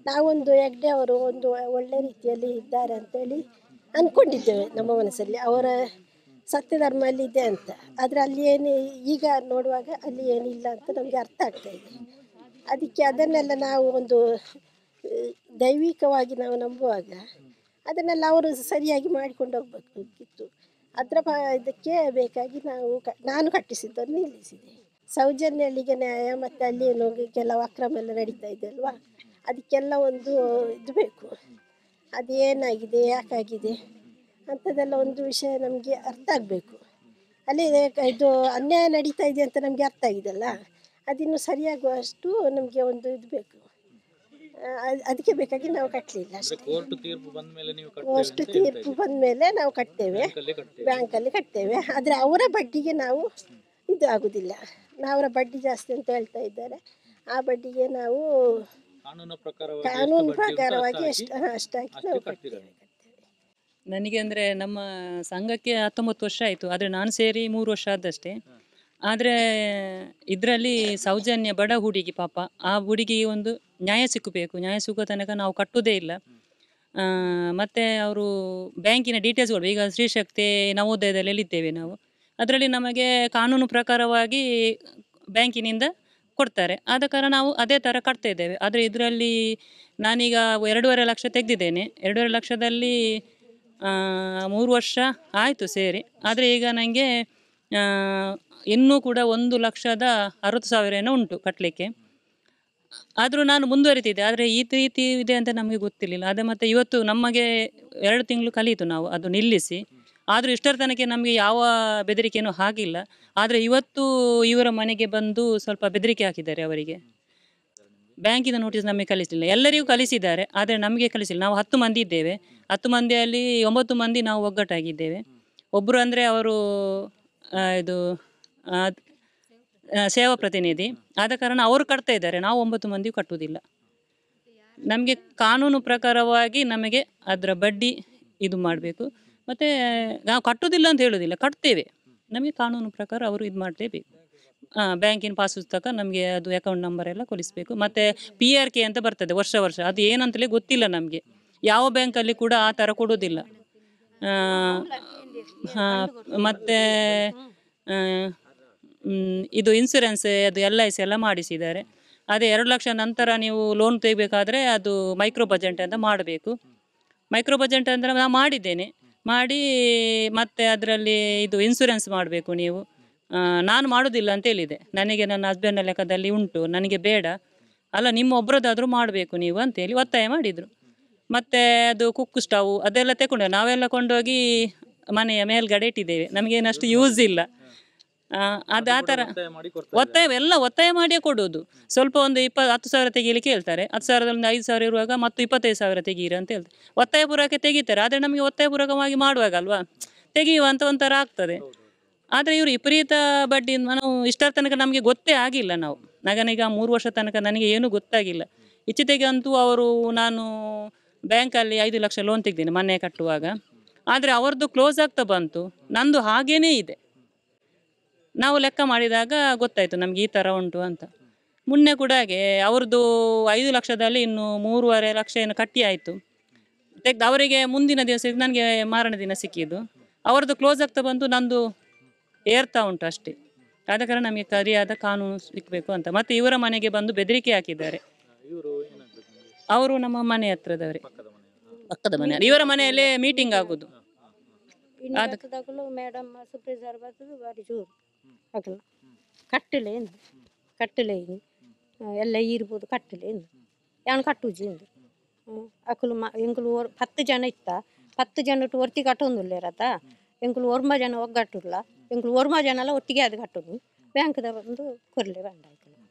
ನಾವೊಂದು ಹೆಗ್ಡೆ ಅವರು ಒಂದು ಒಳ್ಳೆ ರೀತಿಯಲ್ಲಿ ಇದ್ದಾರೆ ಅಂತೇಳಿ ಅಂದ್ಕೊಂಡಿದ್ದೇವೆ ನಮ್ಮ ಮನಸ್ಸಲ್ಲಿ. ಅವರ ಸತ್ಯಧರ್ಮ ಅಲ್ಲಿ ಇದೆ ಅಂತ. ಆದರೆ ಅಲ್ಲಿ ಏನು ಈಗ ನೋಡುವಾಗ ಅಲ್ಲಿ ಏನಿಲ್ಲ ಅಂತ ನಮಗೆ ಅರ್ಥ ಆಗ್ತಾ ಇದೆ. ಅದಕ್ಕೆ ಅದನ್ನೆಲ್ಲ ನಾವು ಒಂದು ದೈವಿಕವಾಗಿ ನಾವು ನಂಬುವಾಗ ಅದನ್ನೆಲ್ಲ ಅವರು ಸರಿಯಾಗಿ ಮಾಡಿಕೊಂಡು ಹೋಗ್ಬೇಕಿತ್ತು. ಇದಕ್ಕೆ ಬೇಕಾಗಿ ನಾನು ಕಟ್ಟಿಸಿದ್ದನ್ನು ನಿಲ್ಲಿಸಿದೆ. ಸೌಜನ್ಯಲ್ಲಿಗೆ ನ್ಯಾಯ ಮತ್ತು ಅಲ್ಲಿ ಏನು ಕೆಲವು ಅಕ್ರಮ ಎಲ್ಲ ನಡೀತಾ ಇದೆ ಅಲ್ವಾ, ಅದಕ್ಕೆಲ್ಲ ಒಂದು ಇದು ಬೇಕು. ಅದು ಏನಾಗಿದೆ, ಯಾಕಾಗಿದೆ ಅಂಥದ್ದೆಲ್ಲ ಒಂದು ವಿಷಯ ನಮಗೆ ಅರ್ಥ ಆಗಬೇಕು. ಅಲ್ಲಿ ಇದು ಅನ್ಯಾಯ ನಡೀತಾ ಇದೆ ಅಂತ ನಮಗೆ ಅರ್ಥ ಆಗಿದೆಲ್ಲ, ಅದಿನ್ನು ಸರಿಯಾಗುವಷ್ಟು ನಮಗೆ ಒಂದು ಇದು ಬೇಕು. ಅದಕ್ಕೆ ಬೇಕಾಗಿ ನಾವು ಕಟ್ಟಲಿಲ್ಲ ಅಷ್ಟೇ. ಕೋರ್ಟ್ ತೀರ್ಪು ಬಂದ ಮೇಲೆ ನೀವು ಅಷ್ಟು ತೀರ್ಪು ಬಂದ ಮೇಲೆ ನಾವು ಕಟ್ತೇವೆ, ಬ್ಯಾಂಕಲ್ಲಿ ಕಟ್ತೇವೆ. ಆದರೆ ಅವರ ಬಡ್ಡಿಗೆ ನಾವು ಇದು ಆಗುದಿಲ್ಲ. ಅವರ ಬಡ್ಡಿ ಜಾಸ್ತಿ ಅಂತ ಹೇಳ್ತಾ ಇದ್ದಾರೆ. ಆ ಬಡ್ಡಿಗೆ ನಾವು ಕಾನೂನು ಪ್ರಕಾರವಾಗಿ ಅಷ್ಟಾಗಿ ನಾವು ಕಟ್ತೇವೆ. ನನಗೆ ಅಂದರೆ ನಮ್ಮ ಸಂಘಕ್ಕೆ 19 ವರ್ಷ ಆಯಿತು, ಆದರೆ ನಾನು ಸೇರಿ 3 ವರ್ಷ ಆದಷ್ಟೇ. ಆದರೆ ಇದರಲ್ಲಿ ಸೌಜನ್ಯ ಬಡ ಹುಡುಗಿ, ಪಾಪ ಆ ಹುಡುಗಿಗೆ ಒಂದು ನ್ಯಾಯ ಸಿಕ್ಕಬೇಕು. ನ್ಯಾಯ ಸಿಕ್ಕೋ ತನಕ ನಾವು ಕಟ್ಟುವುದೇ ಇಲ್ಲ. ಮತ್ತು ಅವರು ಬ್ಯಾಂಕಿನ ಡೀಟೇಲ್ಸ್ಗಳು, ಈಗ ಶ್ರೀಶಕ್ತಿ ನವೋದಯದಲ್ಲಿ ಎಲ್ಲಿದ್ದೇವೆ ನಾವು, ಅದರಲ್ಲಿ ನಮಗೆ ಕಾನೂನು ಪ್ರಕಾರವಾಗಿ ಬ್ಯಾಂಕಿನಿಂದ ಕೊಡ್ತಾರೆ. ಆದ ಕಾರಣ ನಾವು ಅದೇ ಥರ ಕಟ್ತಾ ಇದ್ದೇವೆ. ಆದರೆ ಇದರಲ್ಲಿ ನಾನೀಗ 2.5 ಲಕ್ಷ ತೆಗೆದಿದ್ದೇನೆ. 2.5 ಲಕ್ಷದಲ್ಲಿ 3 ವರ್ಷ ಆಯಿತು ಸೇರಿ. ಆದರೆ ಈಗ ನನಗೆ ಇನ್ನೂ ಕೂಡ 1,60,60,000 ಏನೋ ಉಂಟು ಕಟ್ಟಲಿಕ್ಕೆ. ಆದರೂ ನಾನು ಮುಂದುವರಿತಿದ್ದೆ. ಆದರೆ ಈ ರೀತಿ ಇದೆ ಅಂತ ನಮಗೆ ಗೊತ್ತಿರಲಿಲ್ಲ. ಅದೇ ಮತ್ತು ಇವತ್ತು ನಮಗೆ 2 ತಿಂಗಳು ಕಲಿಯಿತು ನಾವು ಅದು ನಿಲ್ಲಿಸಿ. ಆದರೂ ಇಷ್ಟರ ತನಕ ನಮಗೆ ಯಾವ ಬೆದರಿಕೆಯೂ ಆಗಿಲ್ಲ. ಆದರೆ ಇವತ್ತು ಇವರ ಮನೆಗೆ ಬಂದು ಸ್ವಲ್ಪ ಬೆದರಿಕೆ ಹಾಕಿದ್ದಾರೆ. ಅವರಿಗೆ ಬ್ಯಾಂಕಿನ ನೋಟಿಸ್ ನಮಗೆ ಕಳಿಸಲಿಲ್ಲ. ಎಲ್ಲರಿಗೂ ಕಳಿಸಿದ್ದಾರೆ, ಆದರೆ ನಮಗೆ ಕಳಿಸಿಲ್ಲ. ನಾವು 10 ಮಂದಿ ಇದ್ದೇವೆ. 10 ಮಂದಿಯಲ್ಲಿ 9 ಮಂದಿ ನಾವು ಒಗ್ಗಟ್ಟಾಗಿದ್ದೇವೆ. ಒಬ್ಬರು ಅಂದರೆ ಅವರು ಇದು ಸೇವಾ ಪ್ರತಿನಿಧಿ. ಆದ ಕಾರಣ ಅವರು ಕಟ್ತಾ ಇದ್ದಾರೆ, ನಾವು 9 ಮಂದಿ ಕಟ್ಟುವುದಿಲ್ಲ. ನಮಗೆ ಕಾನೂನು ಪ್ರಕಾರವಾಗಿ ನಮಗೆ ಅದರ ಬಡ್ಡಿ ಇದು ಮಾಡಬೇಕು. ಮತ್ತು ನಾವು ಕಟ್ಟುವುದಿಲ್ಲ ಅಂತ ಹೇಳೋದಿಲ್ಲ, ಕಟ್ತೇವೆ. ನಮಗೆ ಕಾನೂನು ಪ್ರಕಾರ ಅವರು ಇದು ಮಾಡಲೇಬೇಕು. ಬ್ಯಾಂಕಿನ ಪಾಸ್ ಪುಸ್ತಕ ನಮಗೆ ಅದು ಅಕೌಂಟ್ ನಂಬರ್ ಎಲ್ಲ ಕೊಡಿಸ್ಬೇಕು. ಮತ್ತು PRK ಅಂತ ಬರ್ತದೆ ವರ್ಷ ವರ್ಷ, ಅದು ಏನಂತಲೇ ಗೊತ್ತಿಲ್ಲ ನಮಗೆ. ಯಾವ ಬ್ಯಾಂಕಲ್ಲಿ ಕೂಡ ಆ ಥರ ಕೊಡೋದಿಲ್ಲ. ಮತ್ತು ಇದು ಇನ್ಸೂರೆನ್ಸ್, ಅದು LIC ಎಲ್ಲ ಮಾಡಿಸಿದ್ದಾರೆ. ಅದೇ 2 ಲಕ್ಷ ನಂತರ ನೀವು ಲೋನ್ ತೆಗಿಬೇಕಾದ್ರೆ ಅದು ಮೈಕ್ರೋ ಬಜೆಟ್ ಅಂತ ಮಾಡಬೇಕು. ಮೈಕ್ರೋ ಬಜೆಟ್ ಅಂದರೆ ನಾನು ಮಾಡಿದ್ದೇನೆ. ಮಾಡಿ ಮತ್ತು ಅದರಲ್ಲಿ ಇದು ಇನ್ಸೂರೆನ್ಸ್ ಮಾಡಬೇಕು ನೀವು. ನಾನು ಮಾಡೋದಿಲ್ಲ ಅಂತ ಹೇಳಿದೆ. ನನಗೆ ನನ್ನ ಹಸ್ಬೆಂಡ್ ಲೆಕ್ಕದಲ್ಲಿ ಉಂಟು, ನನಗೆ ಬೇಡ, ಅಲ್ಲ ನಿಮ್ಮ ಒಬ್ಬರದ್ದಾದರೂ ಮಾಡಬೇಕು ನೀವು ಅಂತೇಳಿ ಒತ್ತಾಯ ಮಾಡಿದರು. ಮತ್ತು ಅದು ಕುಕ್ ಸ್ಟವ್ ಅದೆಲ್ಲ ತಗೊಂಡು ನಾವೆಲ್ಲ ಕೊಂಡೋಗಿ ಮನೆಯ ಮೇಲ್ಗಡೆ ಇಟ್ಟಿದ್ದೇವೆ. ನಮಗೇನಷ್ಟು ಯೂಸ್ ಇಲ್ಲ. ಅದು ಆ ಥರ ಒತ್ತಾಯ ಮಾಡಿಯೇ ಕೊಡೋದು. ಸ್ವಲ್ಪ ಒಂದು 10,000 ತೆಗೀಲಿಕ್ಕೆ ಹೇಳ್ತಾರೆ. 10,000ದಲ್ಲಿ 5,000 ಇರುವಾಗ ಮತ್ತು 25,000 ತೆಗೀರಿ ಅಂತ ಹೇಳ್ತಾರೆ. ಒತ್ತಾಯ ಪೂರ್ವಕ ತೆಗಿತಾರೆ. ಆದರೆ ನಮಗೆ ಒತ್ತಾಯ ಪೂರ್ವಕವಾಗಿ ಮಾಡುವಾಗಲ್ವಾ ತೆಗೆಯುವ ಅಂತ ಒಂಥರ ಆಗ್ತದೆ. ಆದರೆ ಇವರು ವಿಪರೀತ ಬಡ್ಡಿ, ನಾವು ಇಷ್ಟರ ತನಕ ನಮಗೆ ಗೊತ್ತೇ ಆಗಿಲ್ಲ. ನನಗೀಗ 3 ವರ್ಷ ತನಕ ನನಗೆ ಏನೂ ಗೊತ್ತಾಗಿಲ್ಲ. ಇಚ್ಚಿತೆಗೆ ಅಂತೂ ಅವರು, ನಾನು ಬ್ಯಾಂಕಲ್ಲಿ 5 ಲಕ್ಷ ಲೋನ್ ತೆಗೆದೇನೆ ಮನೆ ಕಟ್ಟುವಾಗ. ಆದರೆ ಅವ್ರದ್ದು ಕ್ಲೋಸ್ ಆಗ್ತಾ ಬಂತು, ನಂದು ಹಾಗೇ ಇದೆ. ನಾವು ಲೆಕ್ಕ ಮಾಡಿದಾಗ ಗೊತ್ತಾಯಿತು ನಮಗೆ ಈ ಥರ ಉಂಟು ಅಂತ. ಮೊನ್ನೆ ಕೂಡ ಹಾಗೆ ಅವ್ರದ್ದು 5 ಲಕ್ಷದಲ್ಲಿ ಇನ್ನು 3.5 ಲಕ್ಷ ಏನು ಕಟ್ಟಿ ಆಯಿತು ತೆಗೆದು ಅವರಿಗೆ ಮುಂದಿನ ದಿವಸ ನನಗೆ ಮಾರನೇ ದಿನ ಸಿಕ್ಕಿದ್ದು. ಅವ್ರದ್ದು ಕ್ಲೋಸ್ ಆಗ್ತಾ ಬಂತು, ನಂದು ಏರ್ತಾ ಉಂಟು ಅಷ್ಟೇ. ಆದ ಕಾರಣ ನಮಗೆ ಸರಿಯಾದ ಕಾನೂನು ಸಿಕ್ಕಬೇಕು ಅಂತ. ಮತ್ತು ಇವರ ಮನೆಗೆ ಬಂದು ಬೆದರಿಕೆ ಹಾಕಿದ್ದಾರೆ. ಅವರು ನಮ್ಮ ಮನೆ ಹತ್ರದವರೇ, ಪಕ್ಕದ ಮನೆ. ಇವರ ಮನೆಯಲ್ಲೇ ಮೀಟಿಂಗ್ ಆಗೋದು. ಮೇಡಮ್ ಸೂಪರ್ವೈಸರ್ ಬರ್ತದೆ ಬಾರಿ ಜೋರು ಆಗಲ್ಲ ಕಟ್ಟಲೆ ಕಟ್ಟಲೆ ಎಲ್ಲ ಇರ್ಬೋದು ಕಟ್ಟಲೆ ಯಾನು ಕಟ್ಟುಜಿ ಎಂದು ಅಕಲು ಎಂಕುಲು 10 ಜನ ಇತ್ತ 10 ಜನ ಒಟ್ಟಿಗೆ ಕಟ್ಟೊಂದಿಲ್ಲ ಇರತ್ತ. ಎಂಕುಲು 1 ಜನ ಒಗ್ಗಟ್ಟಿಲ್ಲ. ಎಂಕುಲು 1 ಜನ ಎಲ್ಲ ಒಟ್ಟಿಗೆ ಅದು ಕಟ್ಟೋದು. ಬ್ಯಾಂಕ್ದ ಬಂದು ಕೊರಲೆ ಬಂಡ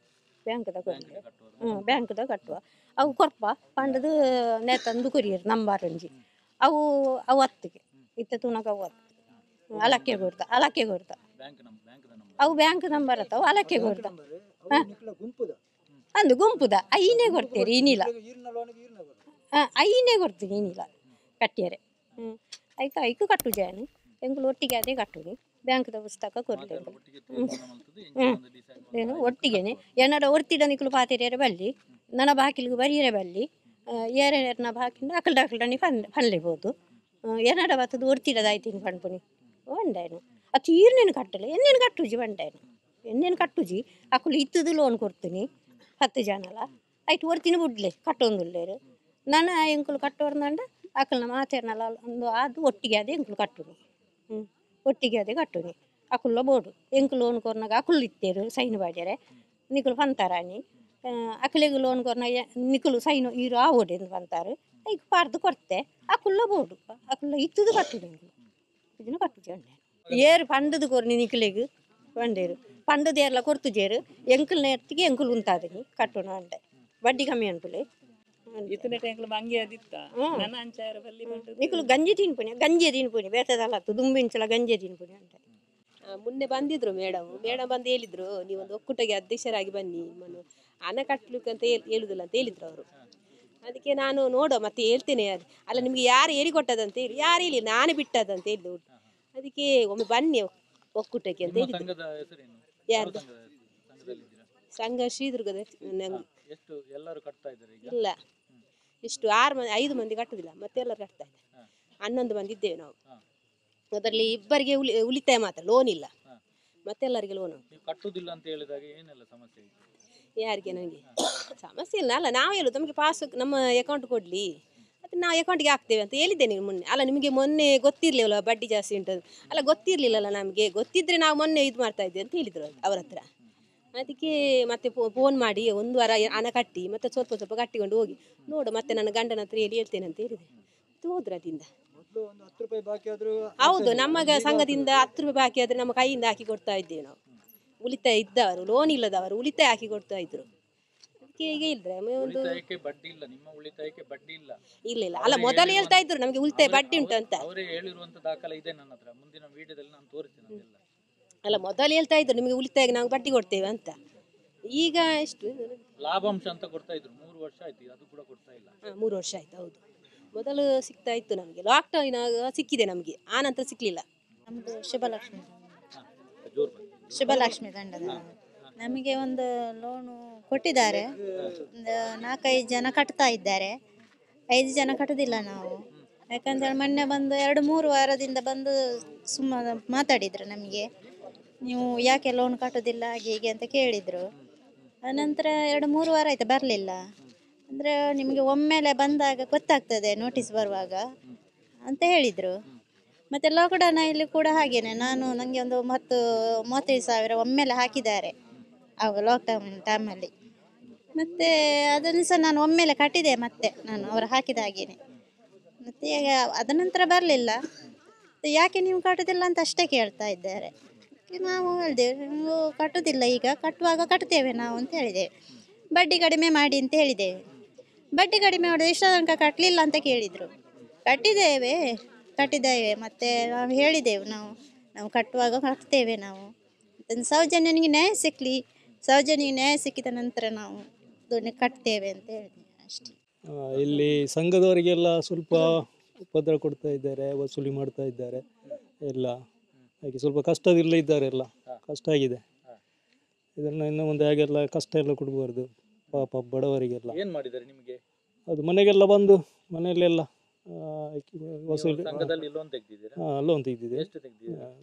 ಬ್ಯಾಂಕ್ದ ಕೊರಲೆ ಬ್ಯಾಂಕ್ದ ಕಟ್ಟುವ ಅವು ಕೊರ್ಪ ಪಂಡದು ನೇತಂದು ಕೊರಿಯರು ನಂಬರ್ ಒಂಜಿ ಅವು 10ಗೆ ಇತ್ತ ತುನಕ 10 ಅಲಕ್ಕೆ ಕೊಡ್ತಾ ಅವು ಬ್ಯಾಂಕ್ ನಂಬರ್ ಅತ್ತವು ಅಲಕ್ಕೆ ಕೊಡ್ತಾ ಅಂದು ಗುಂಪುದ ಐನೇ ಕೊಡ್ತೀರಿ ಏನಿಲ್ಲ ಐನೇ ಕೊಡ್ತೀನಿ ಏನಿಲ್ಲ ಕಟ್ಟಿಯರೆ ಐಕು ಕಟ್ಟು ಜಾನು ಎಂಗುಲು ಒಟ್ಟಿಗೆ ಅದೇ ಕಟ್ಟುನಿ ಬ್ಯಾಂಕ್ದ ಪುಸ್ತಕ ಕೊಡ್ಲಿ ಒಟ್ಟಿಗೆನೆ ಏನಾರ ಒರ್ತಿಡ ನಿಕ್ಕಲು ಪಾತಿರಿಯರೆ ಬಲ್ಲಿ ನನ್ನ ಬಾಕಿಲಿಗೆ ಬರಿಯರೆ ಬಲ್ಲಿ ಏರನ ಬಾಕಿಂದ ಅಕಲ್ಡ ನೀ ಪನ್ಲೇಬೋದು ಏನಾರ ಬತ್ತದು ಒರ್ತಿಡದಾಯ್ತೀನಿ ಪಣ್ಪುನಿ వండాను ఆ తీరు నేను కట్టలే నేను కట్టుజి వండాను నేను కట్టుజి అక్కడ ఇత్తది లోన్ కొడుతుని 10 జనాల అయితే ಹೊರ್ತಿನ ಬಿಡ್ಲೆ ಕಟ್ಟೊಂದುಲ್ಲೇರು ನಾನು ಎಂಕುಲು ಕಟ್ಟೋರ್ನಂಡ ಅಕಲ್ನ ಮಾತೇರ್ನಲ್ಲ ಒಂದು ಅದು ಒಟ್ಟಿಗೆ ಅದೇ ಎಂಕುಲು ಕಟ್ಟುನಿ ಒಟ್ಟಿಗೆ ಅದೇ ಕಟ್ಟುನಿ ಅಕುಲ್ಲ ಬೋಡು ಎಂಕುಲು ಲೋನ್ ಕೊರ್ನಾಗ ಅಕುಲ್ ಇತ್ತೇರು ಸೈನ್ ಬಾಡ್ಯಾರೆ ನಿಕುಲು ಪಂತಾರಾಣಿ ಅಕಲಿಗೆ ಲೋನ್ ಕೊರ್ನ ನಿಕುಲು ಸೈನ್ ಇರು ಆ ಓಡೆಂದು ಪಂತಾರು ಈಗ ಪಾರ್ದು ಕೊಡ್ತೆ ಅಕುಲ್ಲ ಬೋಡು ಅಕುಲ್ಲ ಇತ್ತದು ಕಟ್ಟುನಿ ಇದನ್ನು ಕಟ್ಟುಜಂಡೆ ಏರು ಪಂಡದು ಕೊರ್ನಿ ನಿಕಲಿಗೆ వండేరు పండు దేర్ల కొడుతు చేరు ఎంకులు నెట్టికి ఎంకులు ఉంటాదని కట్టున అంటే వడ్డీ కమ్మి అంటులే నీకులు గంజి ತಿನ್ಪುನಿ ಬೇತದಲ್ಲ ದುಂಬಿಂಚಲ ಗಂಜಿ ತಿನ್ಪುನಿ ಅಂತ ಮೊನ್ನೆ ಬಂದಿದ್ರು ಮೇಡಮ್ ಬಂದು ಹೇಳಿದ್ರು ನೀವೊಂದು ಒಕ್ಕೂಟಗೆ ಅಧ್ಯಕ್ಷರಾಗಿ ಬನ್ನಿ ಹಣ ಕಟ್ಟಲಿಕ್ಕೆ ಅಂತ ಹೇಳುದಿಲ್ಲ ಅಂತ ಹೇಳಿದ್ರು ಅವರು. ಅದಕ್ಕೆ ನಾನು ನೋಡುವ ಮತ್ತೆ ಹೇಳ್ತೇನೆ ಅಲ್ಲ ನಿಮ್ಗೆ ಯಾರು ಹೇಳಿಕೊಟ್ಟದಂತ ಹೇಳಿ ಯಾರು ಹೇಳಿ ನಾನೇ ಬಿಟ್ಟದಂತ ಹೇಳಿದ್ರು. ಅದಕ್ಕೆ ಒಮ್ಮೆ ಬನ್ನಿ ಒಕ್ಕೂಟಕ್ಕೆ ಅಂತ ಹೇಳಿದ್ರು. ಯಾರ್ದು ಸಂಘ ಶ್ರೀದುರ್ಗದ ಇಲ್ಲ ಇಷ್ಟು 5 ಮಂದಿ ಕಟ್ಟುದಿಲ್ಲ ಮತ್ತೆ ಎಲ್ಲರೂ ಕಟ್ತಾ ಇದ್ದಾರೆ 11 ಮಂದಿ ಇದ್ದೇವೆ ನಾವು. ಅದರಲ್ಲಿ ಇಬ್ಬರಿಗೆ ಉಳಿತಾಯ ಮಾತ್ರ ಲೋನ್ ಇಲ್ಲ ಮತ್ತೆ ಎಲ್ಲರಿಗೆ ಲೋನ್ ಕಟ್ಟುದಿಲ್ಲ ಅಂತ ಹೇಳಿದಾಗ ಏನೆಲ್ಲ ಸಮಸ್ಯೆ ಯಾರಿಗೆ ನನಗೆ ಸಮಸ್ಯೆ ಇಲ್ಲ ಅಲ್ಲ ನಾವು ಹೇಳುದು ನಮಗೆ ಪಾಸ್ ನಮ್ಮ ಅಕೌಂಟ್ ಕೊಡ್ಲಿ ಅದು ನಾವು ಅಕೌಂಟ್ಗೆ ಹಾಕ್ತೇವೆ ಅಂತ ಹೇಳಿದ್ದೇನೆ ಮೊನ್ನೆ. ಅಲ್ಲ ನಿಮಗೆ ಮೊನ್ನೆ ಗೊತ್ತಿರ್ಲಿಲ್ಲ ಬಡ್ಡಿ ಜಾಸ್ತಿ ಉಂಟು ಅಲ್ಲ ಗೊತ್ತಿರ್ಲಿಲ್ಲಲ್ಲ ನಮಗೆ ಗೊತ್ತಿದ್ರೆ ನಾವು ಮೊನ್ನೆ ಇದು ಮಾಡ್ತಾ ಇದ್ದೆ ಅಂತ ಹೇಳಿದ್ರು ಅವ್ರ ಹತ್ರ. ಅದಕ್ಕೆ ಮತ್ತೆ ಫೋನ್ ಮಾಡಿ 1 ವಾರ ಹಣ ಕಟ್ಟಿ ಮತ್ತೆ ಸ್ವಲ್ಪ ಕಟ್ಟಿಕೊಂಡು ಹೋಗಿ ನೋಡು ಮತ್ತೆ ನನ್ನ ಗಂಡನ ಹತ್ರ ಹೇಳ್ತೇನೆ ಅಂತ ಹೇಳಿದೆ. ಹೋದ್ರ ಅದಿಂದ ಹೌದು ನಮ್ಮ ಸಂಘದಿಂದ 10 ರೂಪಾಯಿ ಬಾಕಿ ಆದ್ರೆ ನಮ್ಮ ಕೈಯಿಂದ ಹಾಕಿ ಕೊಡ್ತಾ ಇದ್ದೇವೆ ನಾವು. ಉಳಿತಾಯ ಇದ್ದವರು ಲೋನ್ ಇಲ್ಲದವರು ಉಳಿತಾಯ ಹಾಕಿ ಕೊಡ್ತಾ ಇದ್ರು. ಅದಕ್ಕೆ ಈಗ ಇಲ್ದ್ರೆ ಇಲ್ಲ ಅಲ್ಲ ಮೊದಲು ಹೇಳ್ತಾ ಇದ್ರು ನಮಗೆ ಉಳಿತಾಯ ಬಡ್ಡಿ ಉಂಟು ಅಂತ. ಅಲ್ಲ ಮೊದಲು ಹೇಳ್ತಾ ಇದ್ರು ನಿಮಗೆ ಉಳಿತಾಯ ನಾವು ಬಡ್ಡಿ ಕೊಡ್ತೇವೆ ಅಂತ. ಈಗ ಎಷ್ಟು ಲಾಭಾಂಶ ಅಂತ ಕೊಡ್ತಾ ಇದ್ರು 3 ವರ್ಷ ಆಯ್ತು ಅದು ಕೂಡ ಕೊಡ್ತಾ ಇಲ್ಲ. 3 ವರ್ಷ ಆಯ್ತು ಹೌದು. ಮೊದಲು ಸಿಗ್ತಾ ಇತ್ತು ನಮಗೆ ಲಾಕ್ಡೌನ್ ಸಿಕ್ಕಿದೆ ನಮಗೆ ಆ ನಂತರ ಸಿಕ್ಲಿಲ್ಲ. ನಮ್ದು ಶುಭಲಕ್ಷ್ಮಿ ದಂಡದ ನಮಗೆ ಒಂದು ಲೋನು ಕೊಟ್ಟಿದ್ದಾರೆ. ಒಂದು 4-5 ಜನ ಕಟ್ತಾ ಇದ್ದಾರೆ. 5 ಜನ ಕಟ್ಟುದಿಲ್ಲ ನಾವು. ಯಾಕಂತೇಳಿ ಮೊನ್ನೆ ಬಂದು 2-3 ವಾರದಿಂದ ಬಂದು ಸುಮ್ಮನೆ ಮಾತಾಡಿದ್ರು ನಮಗೆ, ನೀವು ಯಾಕೆ ಲೋನ್ ಕಟ್ಟೋದಿಲ್ಲ ಹಾಗೆ ಹೀಗೆ ಅಂತ ಕೇಳಿದರು. ಆನಂತರ 2-3 ವಾರ ಆಯಿತು ಬರಲಿಲ್ಲ. ಅಂದರೆ ನಿಮಗೆ ಒಮ್ಮೆಲೆ ಬಂದಾಗ ಗೊತ್ತಾಗ್ತದೆ ನೋಟಿಸ್ ಬರುವಾಗ ಅಂತ ಹೇಳಿದರು. ಮತ್ತು ಲಾಕ್ಡೌನಲ್ಲಿ ಕೂಡ ಹಾಗೇನೆ ನನಗೆ ಒಂದು 35 ಸಾವಿರ ಒಮ್ಮೆಲೆ ಹಾಕಿದ್ದಾರೆ ಆವಾಗ ಲಾಕ್ಡೌನ್ ಟೈಮಲ್ಲಿ. ಮತ್ತು ಅದನ್ನು ಸಹ ನಾನು ಒಮ್ಮೆಲೆ ಕಟ್ಟಿದೆ ಮತ್ತೆ ನಾನು ಅವರು ಹಾಕಿದ ಹಾಗೇನೆ. ಮತ್ತು ಈಗ ಅದ ನಂತರ ಬರಲಿಲ್ಲ. ಯಾಕೆ ನೀವು ಕಟ್ಟೋದಿಲ್ಲ ಅಂತ ಅಷ್ಟೇ ಕೇಳ್ತಾ ಇದ್ದಾರೆ. ನಾವು ಹೇಳಿದೆವು ನೀವು ಕಟ್ಟೋದಿಲ್ಲ ಈಗ ಕಟ್ಟುವಾಗ ಕಟ್ತೇವೆ ನಾವು ಅಂತ ಹೇಳಿದ್ದೇವೆ. ಬಡ್ಡಿ ಕಡಿಮೆ ಮಾಡಿ ಅಂತ ಹೇಳಿದ್ದೇವೆ. ಬಡ್ಡಿ ಕಡಿಮೆ ಮಾಡೋದು ಇಷ್ಟ ತನಕ ಕಟ್ಟಲಿಲ್ಲ ಅಂತ ಕೇಳಿದರು. ಕಟ್ಟಿದ್ದೇವೆ ಮತ್ತು ನಾವು ಹೇಳಿದೆವು ನಾವು ಕಟ್ಟುವಾಗ ಕಟ್ತೇವೆ ನಾವು. ಸೌಜನ್ಯನಿಗೆ ನ್ಯಾಯ ಸಿಕ್ಕಲಿ, ಸೌಜನ್ಯನಿಗೆ ನ್ಯಾಯ ಸಿಕ್ಕಿದ ನಂತರ ನಾವು ಕಟ್ತೇವೆ ಅಂತ ಹೇಳಿದ್ವಿ ಅಷ್ಟೇ. ಇಲ್ಲಿ ಸಂಘದವರಿಗೆಲ್ಲ ಸ್ವಲ್ಪ ಉಪದ್ರ ಕೊಡ್ತಾ ಇದ್ದಾರೆ, ವಸೂಲಿ ಮಾಡ್ತಾ ಇದ್ದಾರೆ ಎಲ್ಲ. ಹಾಗೆ ಸ್ವಲ್ಪ ಕಷ್ಟದಿಲ್ಲ ಇದ್ದಾರೆ, ಎಲ್ಲ ಕಷ್ಟ ಆಗಿದೆ. ಇದನ್ನು ಇನ್ನು ಮುಂದೆ ಹಾಗೆಲ್ಲ ಕಷ್ಟ ಎಲ್ಲ ಕೊಡಬಾರ್ದು ಪಾಪ ಬಡವರಿಗೆಲ್ಲ. ಏನು ಮಾಡಿದ್ದಾರೆ ನಿಮಗೆ? ಅದು ಮನೆಗೆಲ್ಲ ಬಂದು ಮನೆಯಲ್ಲೆಲ್ಲ ವಸೂಲಿ ಲೋನ್ ತೆಗೆದಿದೆ.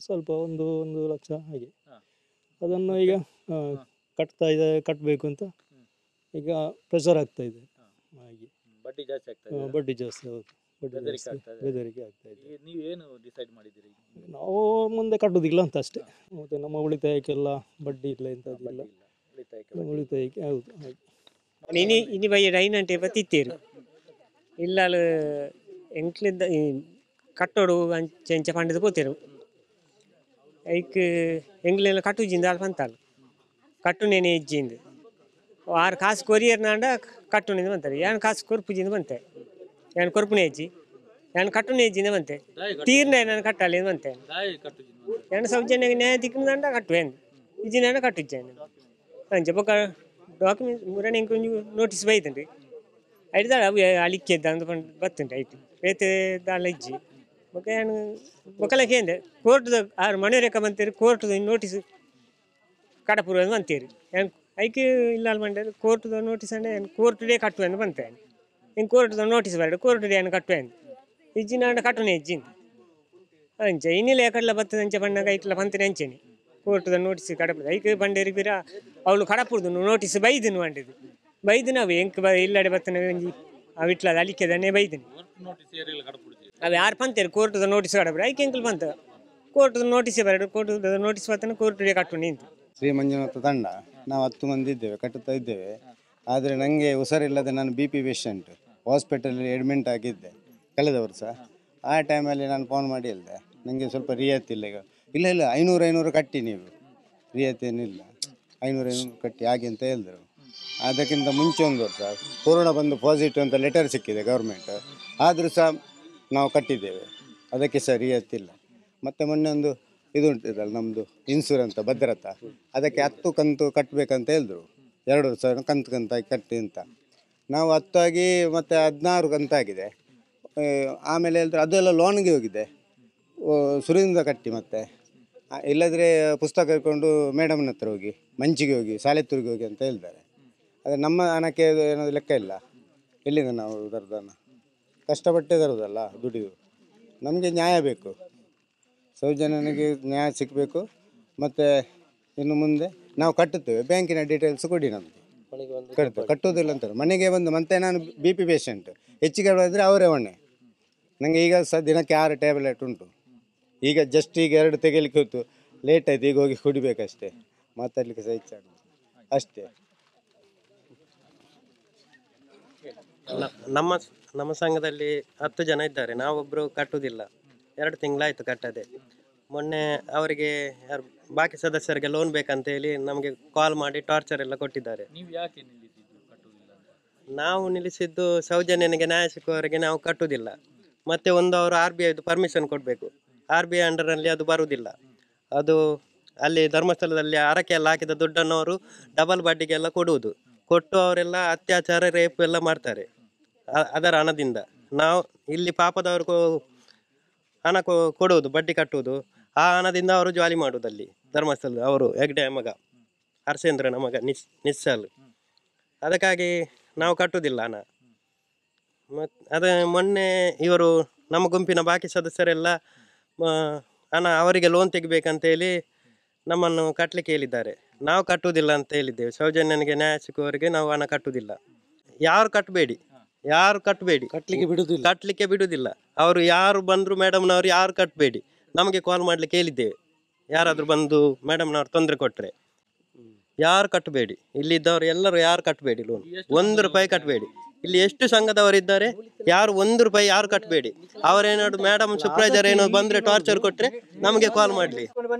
ಸ್ವಲ್ಪ 1 ಲಕ್ಷ ಹಾಗೆ. ಅದನ್ನು ಈಗ ಕಟ್ಟಬೇಕು ಅಂತ ಈಗ ಪ್ರೆಷರ್ ಆಗ್ತಾ ಇದೆ. ಹಾಗೆ ಬಡ್ಡಿ ಜಾಸ್ತಿ ಹೌದು, ಬೆದರಿಕೆ ಆಗ್ತಾ ಇದೆ. ನೀವೇನು ಡಿಸೈಡ್ ಮಾಡಿದ್ದೀರಿ? ನಾವು ಮುಂದೆ ಕಟ್ಟುವುದಿಲ್ಲ ಅಂತ ಅಷ್ಟೇ. ಮತ್ತೆ ನಮ್ಮ ಉಳಿತಾಯಕ್ಕೆಲ್ಲ ಬಡ್ಡಿ ಇಲ್ಲ ಎಂಥದ್ದಿಲ್ಲ, ಉಳಿತಾಯಕ್ಕೆ ಹೌದು ಹಾಗೆ. ഇനി വയ്യ ഡൈനante പത്തിത്തേരു ഇല്ലാല് എങ്കിലിദ്ದ ಕಟ್ಟೋಡು ಚೆಂಚ ಪಂಡದ ಪೋತೇರು ಐಕ್ ಎಂಗ್ಲೆಲ್ಲ ಕಟ್ಟುಜಿಂದ ಅಲ್ಲಿ ಬಂತಾಳು ಕಟ್ಟುನೇನೆ ಹೆಜ್ಜಿಂದು 6 ಕಾಸು ಕೊರಿಯರ್ನಾಂಡ ಕಟ್ಟುನಿಂದ ಬಂತಾರೆ. ಏನು ಕಾಸು ಕೊರ್ಪುಜಿಂದ ಬಂತೆ, ಏನು ಕೊರ್ಪುನೆ ಹೆಜ್ಜಿ, ಏನು ಕಟ್ಟುನೆ ಹೆಜ್ಜಿಂದ ಬಂತೆ. ತೀರ್ನೆ ನಾನು ಕಟ್ಟಲ್ಲಿ ಬಂತೆ. ಏನು ಸೌಜನ್ಯ ನ್ಯಾಯ ದಿಕ್ಕಿಂದ ಕಟ್ಟುವೇನು ಇಜ್ಜಿನ ಕಟ್ಟುಜ್ಜೇನು ಅಂಚೆ ಬೊಕ್ಕ ಡಾಕ್ಯುಮೆಂಟ್ ಮುರಣ ಇಂಕೊಂಚ ನೋಟಿಸ್ ಬೈತನ್ರಿ ಐದಾಳ ಅವು ಅಳಿಕೆದ್ದ ಅಂತ ಬತ್ತುಂಟು ಐಟು ಬೇತೆ ದಾಳ ಇಜ್ಜಿ ಬೊಕ್ಕ ಏನು ಬೊಕ್ಕಲಕ್ಕೆ ಏಂದೆ ಕೋರ್ಟ್ದ 6 ಮನೆ ರೇಖ ಬಂತೀರಿ ಕೋರ್ಟ್ದ ನೋಟಿಸ್ ಕಡಪುರ ಬಂತೀರಿ ಏನು ಐಕೆ ಇಲ್ಲ ಮಂಡ್ಯ ಕೋರ್ಟ್ದ ನೋಟಿಸ್ ಅಂದ್ರೆ ಏನು ಕೋರ್ಟ್ ಡೇ ಕಟ್ಟುವೆ ಅಂತ ಬಂತೆ. ಇನ್ನು ಕೋರ್ಟ್ದ ನೋಟಿಸ್ ಬರಡು ಕೋರ್ಟ್ ಡೇ ಏನು ಕಟ್ಟುವೆ ಅಂತ ಇಜ್ಜಿನ ಕಟ್ಟುನೆ ಇಜ್ಜಿಂದ ಅಂಚೆ ಇನ್ನಿಲ್ಲ ಯಾಕಡ್ಲ ಬರ್ತದೆ ಅಂಚೆ ಬಣ್ಣಗ ಐಕ್ಲ ಬಂತಿನ ಅಂಚೆನೆ ಕೋರ್ಟ್ದ ನೋಟಿಸ್ ಕಡಪದ ಐಕೆ ಬಂಡೇರಿ ಬಿರ ಅವಳು ಕಡಪುಡ್ದು ನೋಟಿಸ್ ಬೈದಿನ ಅಂಟಿದ್ದು ಬೈದು ನಾವು ಎಂಕ್ ಇಲ್ಲಡೆ ಬರ್ತನೆ ಒಂಜಿ ಅವಿಟ್ಲದ ಅಲಿಕೆದನ್ನೇ ಬೈದಿನಿ ಅವು ಯಾರು ಪಂತೇರು ಕೋರ್ಟ್ದ ನೋಟಿಸ್ ಕಡಬ್ರೆ ಐಕೆ ಎಂಕಲ್ ಬಂತ ಕೋರ್ಟ್ದ ನೋಟಿಸೇ ಬರಡು ಕೋರ್ಟ್ದ ನೋಟಿಸ್ ಬರ್ತಾನೆ ಕೋರ್ಟ್ಗೆ ಕಟ್ಟು ನಿಂತು. ಶ್ರೀ ಮಂಜುನಾಥ ತಂಡ ನಾವು 10 ಮಂದಿ ಇದ್ದೇವೆ, ಕಟ್ಟುತ್ತಾ ಇದ್ದೇವೆ. ಆದರೆ ನನಗೆ ಹುಷಾರಿಲ್ಲದೆ ನಾನು BP ಪೇಷಂಟ್ ಹಾಸ್ಪಿಟಲಲ್ಲಿ ಅಡ್ಮಿಂಟ್ ಆಗಿದ್ದೆ ಕಳೆದ ವರ್ಷ. ಆ ಟೈಮಲ್ಲಿ ನಾನು ಫೋನ್ ಮಾಡಿ ಹೇಳಿದೆ ನನಗೆ ಸ್ವಲ್ಪ ರಿಯಾಯಿತಿ ಇಲ್ಲ. ಈಗ ಇಲ್ಲ 500 ಕಟ್ಟಿ, ನೀವು ರಿಯಾಯಿತಿ ಏನಿಲ್ಲ, 500 ಕಟ್ಟಿ ಹಾಗೆ ಅಂತ ಹೇಳಿದರು. ಅದಕ್ಕಿಂತ ಮುಂಚೆ 1 ವರ್ಷ ಕೊರೋನಾ ಬಂದು ಪಾಸಿಟಿವ್ ಅಂತ ಲೆಟರ್ ಸಿಕ್ಕಿದೆ ಗೌರ್ಮೆಂಟ್, ಆದರೂ ಸಹ ನಾವು ಕಟ್ಟಿದ್ದೇವೆ, ಅದಕ್ಕೆ ಸಹ ರಿಯಾಯಿತಿ ಇಲ್ಲ. ಮತ್ತು ಮೊನ್ನೆ ಒಂದು ಇದು ಉಂಟಿದಲ್ಲ ನಮ್ಮದು ಇನ್ಸೂರೆನ್ಸ್ ಭದ್ರತಾ, ಅದಕ್ಕೆ 10 ಕಂತು ಕಟ್ಟಬೇಕಂತ ಹೇಳಿದ್ರು. 2 ವರ್ಷ ಕಂತಾಗಿ ಕಟ್ಟಿ ಅಂತ. ನಾವು 10 ಆಗಿ ಮತ್ತು 16 ಕಂತಾಗಿದೆ. ಆಮೇಲೆ ಹೇಳಿದ್ರು ಅದೆಲ್ಲ ಲೋನ್ಗೆ ಹೋಗಿದೆ, ಸುರಿಂದ ಕಟ್ಟಿ. ಮತ್ತು ಇಲ್ಲದ್ರೆ ಪುಸ್ತಕ ಹಿಡ್ಕೊಂಡು ಮೇಡಮ್ನ ಹತ್ರ ಹೋಗಿ, ಮಂಚಿಗೆ ಹೋಗಿ, ಸಾಲೆತ್ತೂರಿಗೆ ಹೋಗಿ ಅಂತ ಹೇಳ್ತಾರೆ. ಆದರೆ ನಮ್ಮ ಹಣಕ್ಕೆ ಏನಾದರೂ ಲೆಕ್ಕ ಇಲ್ಲ. ಎಲ್ಲಿಂದ ನಾವು ತರೋದನ್ನು? ಕಷ್ಟಪಟ್ಟೆ ತರೋದಲ್ಲ ದುಡಿದು. ನಮಗೆ ನ್ಯಾಯ ಬೇಕು, ಸೌಜನ್ಯನಿಗೆ ನ್ಯಾಯ ಸಿಗಬೇಕು. ಮತ್ತು ಇನ್ನು ಮುಂದೆ ನಾವು ಕಟ್ಟುತ್ತೇವೆ, ಬ್ಯಾಂಕಿನ ಡೀಟೇಲ್ಸ್ ಕೊಡಿ ನಮಗೆ, ಕಟ್ಟೋದಿಲ್ಲ ಅಂತಾರೆ. ಮನೆಗೆ ಬಂದು ಮತ್ತೆ ನಾನು BP ಪೇಷಂಟ್, ಹೆಚ್ಚಿಗೆ ಬಂದರೆ ಅವರೇ ಹೊಣೆ. ನನಗೆ ಈಗ ಸಹ ದಿನಕ್ಕೆ 6 ಟ್ಯಾಬ್ಲೆಟ್ ಉಂಟು. ಈಗ ಜಸ್ಟ್ ಈಗ 2 ತೆಗಿಲಿಕ್ಕೆ ಹೊತ್ತು ಲೇಟ್ ಆಯ್ತು, ಈಗ ಹೋಗಿ ಕುಡಿಬೇಕಷ್ಟೇ, ಮಾತಾಡಲಿಕ್ಕೆ ಸಹ ಇಚ್ಛೆ ಅಷ್ಟೇ. ನಮ್ಮ ಸಂಘದಲ್ಲಿ 10 ಜನ ಇದ್ದಾರೆ, ನಾವೊಬ್ಬರು ಕಟ್ಟುವುದಿಲ್ಲ. 2 ತಿಂಗಳಾಯಿತು ಕಟ್ಟದೆ. ಮೊನ್ನೆ ಅವರಿಗೆ ಯಾರು ಬಾಕಿ ಸದಸ್ಯರಿಗೆ ಲೋನ್ ಬೇಕಂತ ಹೇಳಿ ನಮಗೆ ಕಾಲ್ ಮಾಡಿ ಟಾರ್ಚರ್ ಎಲ್ಲ ಕೊಟ್ಟಿದ್ದಾರೆ. ನಾವು ನಿಲ್ಲಿಸಿದ್ದು ಸೌಜನ್ಯನಿಗೆ ನ್ಯಾಯ ಸಿಕ್ಕುವವರೆಗೆ ನಾವು ಕಟ್ಟುವುದಿಲ್ಲ. ಮತ್ತು ಒಂದು ಅವರು RBI ಪರ್ಮಿಷನ್ ಕೊಡಬೇಕು. RBI ಅಂಡರಲ್ಲಿ ಅದು ಬರುವುದಿಲ್ಲ. ಅದು ಅಲ್ಲಿ ಧರ್ಮಸ್ಥಳದಲ್ಲಿ ಹರಕೆ ಎಲ್ಲ ಹಾಕಿದ ದುಡ್ಡನ್ನು ಅವರು ಡಬಲ್ ಬಡ್ಡಿಗೆಲ್ಲ ಕೊಡುವುದು. ಕೊಟ್ಟು ಅವರೆಲ್ಲ ಅತ್ಯಾಚಾರ ರೇಪ್ ಎಲ್ಲ ಮಾಡ್ತಾರೆ ಅದರ ಹಣದಿಂದ. ನಾವು ಇಲ್ಲಿ ಪಾಪದವರು ಹಣ ಕೊಡುವುದು, ಬಡ್ಡಿ ಕಟ್ಟುವುದು. ಆ ಹಣದಿಂದ ಅವರು ಜಾಲಿ ಮಾಡುವುದಲ್ಲಿ ಧರ್ಮಸ್ಥಳದ ಅವರು ಹೆಗ್ಡೆ ಮಗ ಹರ್ಷೇಂದ್ರನ ಮಗ ನಿಶ್ಚಲ್. ಅದಕ್ಕಾಗಿ ನಾವು ಕಟ್ಟುವುದಿಲ್ಲ ಹಣ. ಅದೇ ಮೊನ್ನೆ ಇವರು ನಮ್ಮ ಗುಂಪಿನ ಬಾಕಿ ಸದಸ್ಯರೆಲ್ಲ ಹಣ ಅವರಿಗೆ ಲೋನ್ ತೆಗಿಬೇಕಂತೇಳಿ ನಮ್ಮನ್ನು ಕಟ್ಟಲಿಕ್ಕೆ ಹೇಳಿದ್ದಾರೆ. ನಾವು ಕಟ್ಟುವುದಿಲ್ಲ ಅಂತ ಹೇಳಿದ್ದೇವೆ. ಸೌಜನ್ಯನಿಗೆ ನ್ಯಾಯ ಸಿಕ್ಕುವವರೆಗೆ ನಾವು ಹಣ ಕಟ್ಟುವುದಿಲ್ಲ. ಯಾರು ಕಟ್ಟಬೇಡಿ, ಕಟ್ಟಲಿಕ್ಕೆ ಬಿಡುವುದಿಲ್ಲ. ಅವರು ಯಾರು ಬಂದರು ಮೇಡಮ್ನವರು ಯಾರು ಕಟ್ಟಬೇಡಿ, ನಮಗೆ ಕಾಲ್ ಮಾಡಲಿಕ್ಕೆ ಹೇಳಿದ್ದೇವೆ. ಯಾರಾದರೂ ಬಂದು ಮೇಡಮ್ನವ್ರು ತೊಂದರೆ ಕೊಟ್ಟರೆ ಯಾರು ಕಟ್ಟಬೇಡಿ. ಇಲ್ಲಿದ್ದವರು ಎಲ್ಲರೂ ಯಾರು ಕಟ್ಟಬೇಡಿ ಲೋನ್, 1 ರೂಪಾಯಿ ಕಟ್ಟಬೇಡಿ. ಇಲ್ಲಿ ಎಷ್ಟು ಸಂಘದವರಿದ್ದಾರೆ, ಯಾರು 1 ರೂಪಾಯಿ ಯಾರು ಕಟ್ಟಬೇಡಿ. ಅವರೇನಾದ್ರು ಮೇಡಮ್ ಸೂಪರ್ವೈಸರ್ ಏನೋ ಬಂದರೆ ಟಾರ್ಚರ್ ಕೊಟ್ಟರೆ ನಮಗೆ ಕಾಲ್ ಮಾಡಲಿ.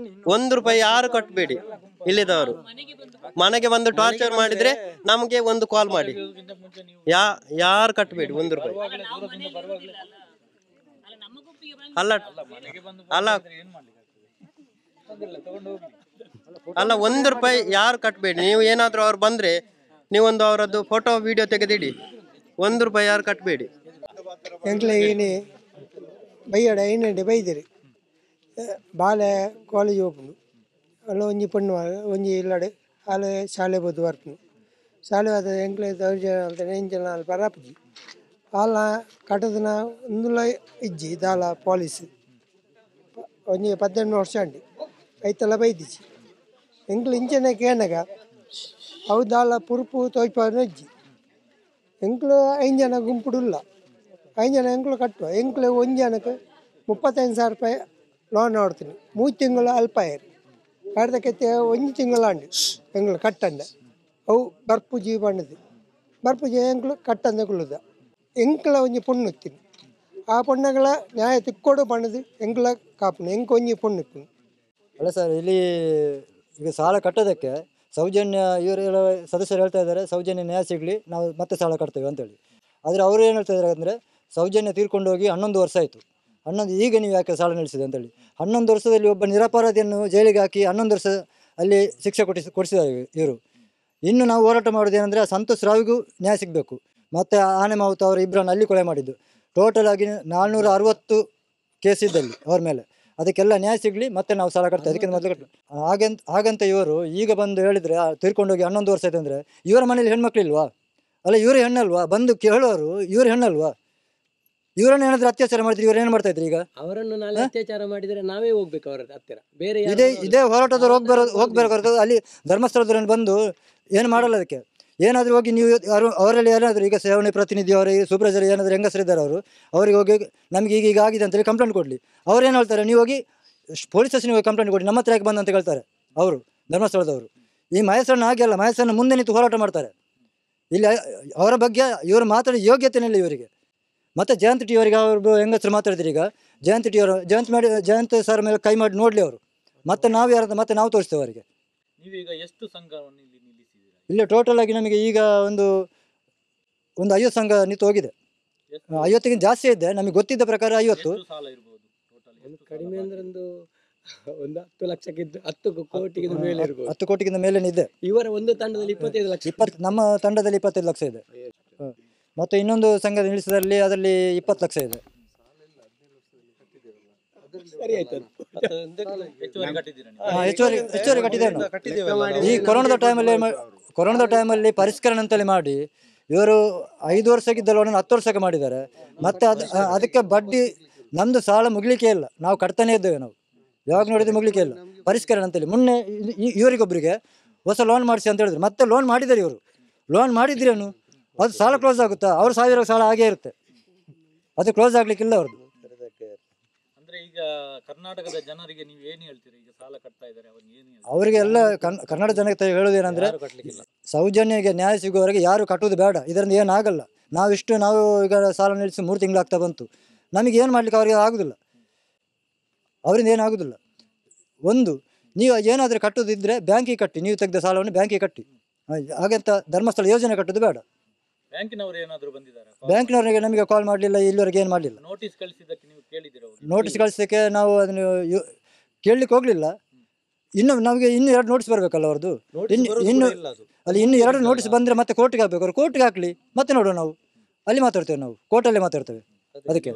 1 ರೂಪಾಯಿ ಯಾರು ಕಟ್ಟಬೇಡಿ. ಇಲ್ಲಿದ್ದವರು ಮನೆಗೆ ಬಂದು ಟಾರ್ಚರ್ ಮಾಡಿದರೆ ನಮಗೆ ಒಂದು ಕಾಲ್ ಮಾಡಿ. ಯಾರು ಕಟ್ಟಬೇಡಿ 1 ರೂಪಾಯಿ. ಅಲ್ಲ 1 ರೂಪಾಯಿ ಯಾರು ಕಟ್ಟಬೇಡಿ. ನೀವು ಏನಾದರೂ ಅವ್ರು ಬಂದರೆ ನೀವೊಂದು ಅವರದ್ದು ಫೋಟೋ ವಿಡಿಯೋ ತೆಗೆದಿಡಿ. 1 ರೂಪಾಯಿ ಯಾರು ಕಟ್ಟಬೇಡಿ. ಎಂಕ್ಲೇಗಿನಿ ಬೈಯಡ ಐನಂಡೆ ಬೈದಿರಿ ಬಾಲೆ ಕಾಲೇಜ್ ಹೋಗ್ನು ಅಲ್ಲ ಒಂಜಿ ಪಣ್ಣು ಒಂಜಿ ಇಲ್ಲಡೆ ಅಲೆ ಶಾಲೆ ಬದ್ದು ಬರ್ಪುನು. ಶಾಲೆ ಆದ ಎಂಕ್ಲೆ ದೌರ್ಜನ್ಯ ಅಂತ ಎಂಜಲ ಅಲ್ಲಿ ಪರಾಪುಜಿ ಅಲ್ಲ ಕಟ್ಟದನ ಒಂದುಲ ಇಜ್ಜಿ ದಾಲ ಪಾಲಿಸ್ ಒಂಜಿ 18 ವರ್ಷ ಅಂಡಿ ಐತಲ್ಲ ಬೈದಿಚ್ಚಿ ಎಂಕ್ಲು ಇಂಚನೆ ಕೇನಗ ಅವು ದಾಲ ಪುರುಪು ತೋಯ್ಪಾನ ಇಜ್ಜಿ ಎಂಕ್ಲು 5 ಜನ ಗುಂಪುಡುಲ್ಲ 5 ಜನ ಎಂಕ್ಲು ಕಟ್ಟುವ ಎಂಕ್ಲೆ 1 ಜನಕ್ಕೆ 35,000 ರೂಪಾಯಿ ಲೋನ್ ನೋಡ್ತೀನಿ. 3 ತಿಂಗಳು ಅಲ್ಪಾಯರು ಕಡ್ದಕ್ಕೆ 1 ತಿಂಗಳು ಅಂಡು ಎಂಗ್ಳು ಕಟ್ಟಂದ ಅವು ಬರ್ಪುಜಿ ಬಣ್ಣದು ಬರ್ಪುಜಿ ಎಂಕ್ಲು ಕಟ್ಟಂದ ಕುಳ್ಳುದ ಎಂಕ್ಲ ಒಂಜಿ ಪುಣ್ಣು ಇತ್ತೀನಿ ಆ ಪುಣ್ಣಗಳ ನ್ಯಾಯ ತಿಕ್ಕೋಡು ಬಣ್ಣದು ಎಂಕ್ಲ ಕಾಪುನು ಎಂಕ್ ಒಂಜಿ ಪುಣ್ಣು ಇಪ್ಪುನು. ಅಲ್ಲ ಸರ್, ಇಲ್ಲಿ ಈಗ ಸಾಲ ಕಟ್ಟೋದಕ್ಕೆ ಸೌಜನ್ಯ ಇವರೆಲ್ಲ ಸದಸ್ಯರು ಹೇಳ್ತಾ ಇದ್ದಾರೆ ಸೌಜನ್ಯ ನ್ಯಾಯ ಸಿಗಲಿ ನಾವು ಮತ್ತೆ ಸಾಲ ಕಟ್ತೇವೆ ಅಂತೇಳಿ. ಆದರೆ ಅವರು ಏನು ಹೇಳ್ತಾ ಇದ್ದಾರೆ ಅಂದರೆ ಸೌಜನ್ಯ ತೀರ್ಕೊಂಡು ಹೋಗಿ 11 ವರ್ಷ ಆಯಿತು. 11 ಈಗ ನೀವು ಯಾಕೆ ಸಾಲ ನಿಲ್ಲಿಸಿದೆ ಅಂತೇಳಿ. 11 ವರ್ಷದಲ್ಲಿ ಒಬ್ಬ ನಿರಪರಾಧಿಯನ್ನು ಜೈಲಿಗೆ ಹಾಕಿ 11 ವರ್ಷ ಅಲ್ಲಿ ಶಿಕ್ಷೆ ಕೊಡಿಸಿದ್ದಾರೆ ಇವರು. ಇನ್ನು ನಾವು ಹೋರಾಟ ಮಾಡೋದೇನೆಂದರೆ ಸಂತೋಷ್ ರಾವಿಗೂ ನ್ಯಾಯ ಸಿಗಬೇಕು. ಮತ್ತು ಆನೆ ಮಾವುತ ಅವರು ಇಬ್ಬರನ್ನು ಅಲ್ಲಿ ಕೊಲೆ ಮಾಡಿದ್ದು ಟೋಟಲ್ ಆಗಿ 460 ಕೇಸ್ ಇದ್ದಲ್ಲಿ ಅವ್ರ ಮೇಲೆ. ಅದಕ್ಕೆಲ್ಲ ನ್ಯಾಯ ಸಿಗಲಿ ಮತ್ತೆ ನಾವು ಸಾಲ ಕಟ್ತೇವೆ. ಅದಕ್ಕಿಂತ ಮೊದಲು ಹಾಗಂತ ಇವರು ಈಗ ಬಂದು ಹೇಳಿದರೆ ತೀರ್ಕೊಂಡೋಗಿ 11 ವರ್ಷ ಆಯ್ತು ಅಂದರೆ ಇವರ ಮನೇಲಿ ಹೆಣ್ಮಕ್ಳು ಇಲ್ವಾ? ಅಲ್ಲ ಇವರು ಹೆಣ್ಣಲ್ವಾ? ಬಂದು ಕೇಳೋರು ಇವರು ಹೆಣ್ಣಲ್ವಾ? ಇವರನ್ನ ಏನಾದ್ರು ಅತ್ಯಾಚಾರ ಮಾಡಿದ್ರೆ ಇವ್ರು ಏನು ಮಾಡ್ತಾ ಇದ್ರು ಈಗ? ಅವರನ್ನು ನಾಳೆ ಅತ್ಯಾಚಾರ ಮಾಡಿದರೆ ನಾವೇ ಹೋಗ್ಬೇಕು ಅವರ ಹತ್ತಿರ, ಬೇರೆ ಇದೇ ಹೋರಾಟದವ್ರು ಹೋಗ್ಬಾರ್ದು. ಅಲ್ಲಿ ಧರ್ಮಸ್ಥಳದವ್ರನ್ನ ಬಂದು ಏನು ಮಾಡಲ್ಲ ಅದಕ್ಕೆ. ಏನಾದರೂ ಹೋಗಿ ನೀವು ಅವರಲ್ಲಿ ಏನಾದರೂ ಈಗ ಸೇವನೆ ಪ್ರತಿನಿಧಿ ಅವರು ಸೂಪರ್ವೈಸರ್ ಏನಾದರೂ ಹೆಂಗಸರಿದ್ದಾರೆ ಅವ್ರಿಗೆ ಹೋಗಿ ನಮಗೆ ಈಗ ಆಗಿದೆ ಅಂತೇಳಿ ಕಂಪ್ಲೇಂಟ್ ಕೊಡಲಿ. ಅವ್ರು ಏನು ಹೇಳ್ತಾರೆ, ನೀವು ಹೋಗಿ ಪೊಲೀಸ್ ಸ್ಟೇಷನ್ಗೆ ಹೋಗಿ ಕಂಪ್ಲೇಂಟ್ ಕೊಡಿ, ನಮ್ಮ ಹತ್ರ ಯಾಕೆ ಬಂದಂತ ಹೇಳ್ತಾರೆ ಅವರು ಧರ್ಮಸ್ಥಳದವರು. ಈ ಮಹೇಶಣ್ಣ ಹಾಗೆ ಅಲ್ಲ, ಮಹೇಶಣ್ಣ ಮುಂದೆ ನಿಂತು ಹೋರಾಟ ಮಾಡ್ತಾರೆ. ಇಲ್ಲಿ ಅವರ ಬಗ್ಗೆ ಇವರು ಮಾತಾಡೋ ಯೋಗ್ಯತೆನೇ ಇಲ್ಲ ಇವರಿಗೆ. ಮತ್ತು ಜಯಂತ್ ಟಿ ಅವರಿಗೆ ಅವರು ಹೆಂಗಸರು ಮಾತಾಡಿದ್ರು. ಈಗ ಜಯಂತ್ ಸರ್ ಮೇಲೆ ಕೈ ಮಾಡಿ ನೋಡಲಿ ಅವರು, ಮತ್ತೆ ನಾವು ಯಾರು ಮತ್ತೆ ನಾವು ತೋರಿಸ್ತೇವೆ ಅವರಿಗೆ. ನೀವೀಗ ಎಷ್ಟು ಸಂಘವನ್ನು ಇಲ್ಲಿ ನಿಲ್ಲಿಸಿದ್ದೀರಾ? ಇಲ್ಲಿ ಟೋಟಲ್ ಆಗಿ ನಮಗೆ ಈಗ ಒಂದು 50 ಸಂಘ ನಿಂತು ಹೋಗಿದೆ. 50ಕ್ಕಿಂತ ಜಾಸ್ತಿ ಇದೆ, ನಮಗೆ ಗೊತ್ತಿದ್ದ ಪ್ರಕಾರ 50. ಸಾಲ ಇರ್ಬೋದು ಕಡಿಮೆ ಅಂದ್ರೆ ಒಂದು 10 ಲಕ್ಷಕ್ಕಿಂತ 10 ಕೋಟಿಗೆ ಮೇಲೆ ಇರ್ಬೋದು. 10 ಕೋಟಿಗಿಂತ ಮೇಲೆ ಇದೆ. ಇವರ ಒಂದು ತಂಡದಲ್ಲಿ 25 ಲಕ್ಷ. ನಮ್ಮ ತಂಡದಲ್ಲಿ 25 ಲಕ್ಷ ಇದೆ. ಮತ್ತು ಇನ್ನೊಂದು ಸಂಘ ನಿಲ್ಲಿಸಿದಲ್ಲಿ ಅದರಲ್ಲಿ 20 ಲಕ್ಷ ಇದೆ. ಹೆಚ್ಚುವರಿ ಕಟ್ಟಿದ್ದೇವೆ. ಈ ಕೊರೋನಾದ ಟೈಮಲ್ಲಿ ಪರಿಷ್ಕರಣೆ ಅಂತೇಳಿ ಮಾಡಿ ಇವರು 5 ವರ್ಷಕ್ಕಿದ್ದ ಲೋನ್ 10 ವರ್ಷಕ್ಕೆ ಮಾಡಿದ್ದಾರೆ. ಮತ್ತೆ ಅದಕ್ಕೆ ಬಡ್ಡಿ ನಮ್ದು ಸಾಲ ಮುಗಿಲಿಕ್ಕೆ ಇಲ್ಲ, ನಾವು ಕಟ್ತಾನೆ ಇದ್ದೇವೆ. ನಾವು ಯಾವಾಗ ನೋಡಿದ್ರೆ ಮುಗಿಲಿಕ್ಕೆ ಇಲ್ಲ. ಪರಿಷ್ಕರಣೆ ಅಂತೇಳಿ ಮೊನ್ನೆ ಇವರಿಗೊಬ್ಬರಿಗೆ ಹೊಸ ಲೋನ್ ಮಾಡಿಸಿ ಅಂತ ಹೇಳಿದ್ರು. ಮತ್ತೆ ಲೋನ್ ಮಾಡಿದ್ದಾರೆ ಇವರು. ಲೋನ್ ಮಾಡಿದ್ರೇನು ಅದು ಸಾಲ ಕ್ಲೋಸ್ ಆಗುತ್ತಾ? ಅವ್ರ 1000 ಸಾಲ ಹಾಗೇ ಇರುತ್ತೆ, ಅದು ಕ್ಲೋಸ್ ಆಗ್ಲಿಕ್ಕಿಲ್ಲ ಅವ್ರದ್ದು. ಅಂದ್ರೆ ಈಗ ಕರ್ನಾಟಕದ ಜನರಿಗೆ ನೀವು ಏನು ಹೇಳ್ತೀರಿ? ಈಗ ಸಾಲ ಕಟ್ತಾ ಇದ್ದಾರೆ ಅವ್ರಿಗೆ ಏನು ಹೇಳ್ತೀರಿ? ಅವರಿಗೆಲ್ಲ ಕನ್ನಡ ಜನತೆ ಹೇಳೋದೇನೆಂದ್ರೆ, ಸೌಜನ್ಯಗೆ ನ್ಯಾಯ ಸಿಗುವವರೆಗೆ ಯಾರು ಕಟ್ಟುವುದು ಬೇಡ. ಇದರಿಂದ ಏನಾಗಲ್ಲ. ನಾವು ಈಗ ಸಾಲ ನಿಲ್ಲಿಸಿ 3 ತಿಂಗಳಾಗ್ತಾ ಬಂತು. ನಮಗೆ ಏನು ಮಾಡ್ಲಿಕ್ಕೆ ಅವರಿಗೆ ಆಗುದಿಲ್ಲ, ಅವರಿಂದ ಏನಾಗುದಿಲ್ಲ. ಒಂದು, ನೀವು ಏನಾದರೂ ಕಟ್ಟೋದಿದ್ರೆ ಬ್ಯಾಂಕಿಗೆ ಕಟ್ಟಿ, ನೀವು ತೆಗೆದ ಸಾಲವನ್ನು ಬ್ಯಾಂಕಿಗೆ ಕಟ್ಟಿ. ಹಾಗಂತ ಧರ್ಮಸ್ಥಳ ಯೋಜನೆ ಕಟ್ಟೋದು ಬೇಡ. ಬ್ಯಾಂಕಿನವರು ಏನಾದರೂ ಬಂದಿದ್ದಾರೆ? ಬ್ಯಾಂಕಿನವರಿಗೆ ನಮಗೆ ಕಾಲ್ ಮಾಡಲಿಲ್ಲ, ಇಲ್ಲಿವರೆಗೆ ಏನು ಮಾಡಲಿಲ್ಲ. ನೋಟಿಸ್ ಕಳಿಸಿದ್ದಕ್ಕೆ ನೀವು ಕೇಳಿದಿರ? ನೋಟಿಸ್ ಕಳಿಸೋಕ್ಕೆ ನಾವು ಅದನ್ನು ಕೇಳಲಿಕ್ಕೆ ಹೋಗಲಿಲ್ಲ. ನಮಗೆ ಇನ್ನೂ 2 ನೋಟಿಸ್ ಬರಬೇಕಲ್ಲ ಅವ್ರದ್ದು. ಇನ್ನು 2 ನೋಟಿಸ್ ಬಂದರೆ ಮತ್ತೆ ಕೋರ್ಟಿಗೆ ಹಾಕಬೇಕು. ಅವ್ರು ಕೋರ್ಟಿಗೆ ಹಾಕಲಿ, ಮತ್ತೆ ನೋಡುವ. ನಾವು ಅಲ್ಲಿ ಮಾತಾಡ್ತೇವೆ, ನಾವು ಕೋರ್ಟಲ್ಲೇ ಮಾತಾಡ್ತೇವೆ. ಅದಕ್ಕೆ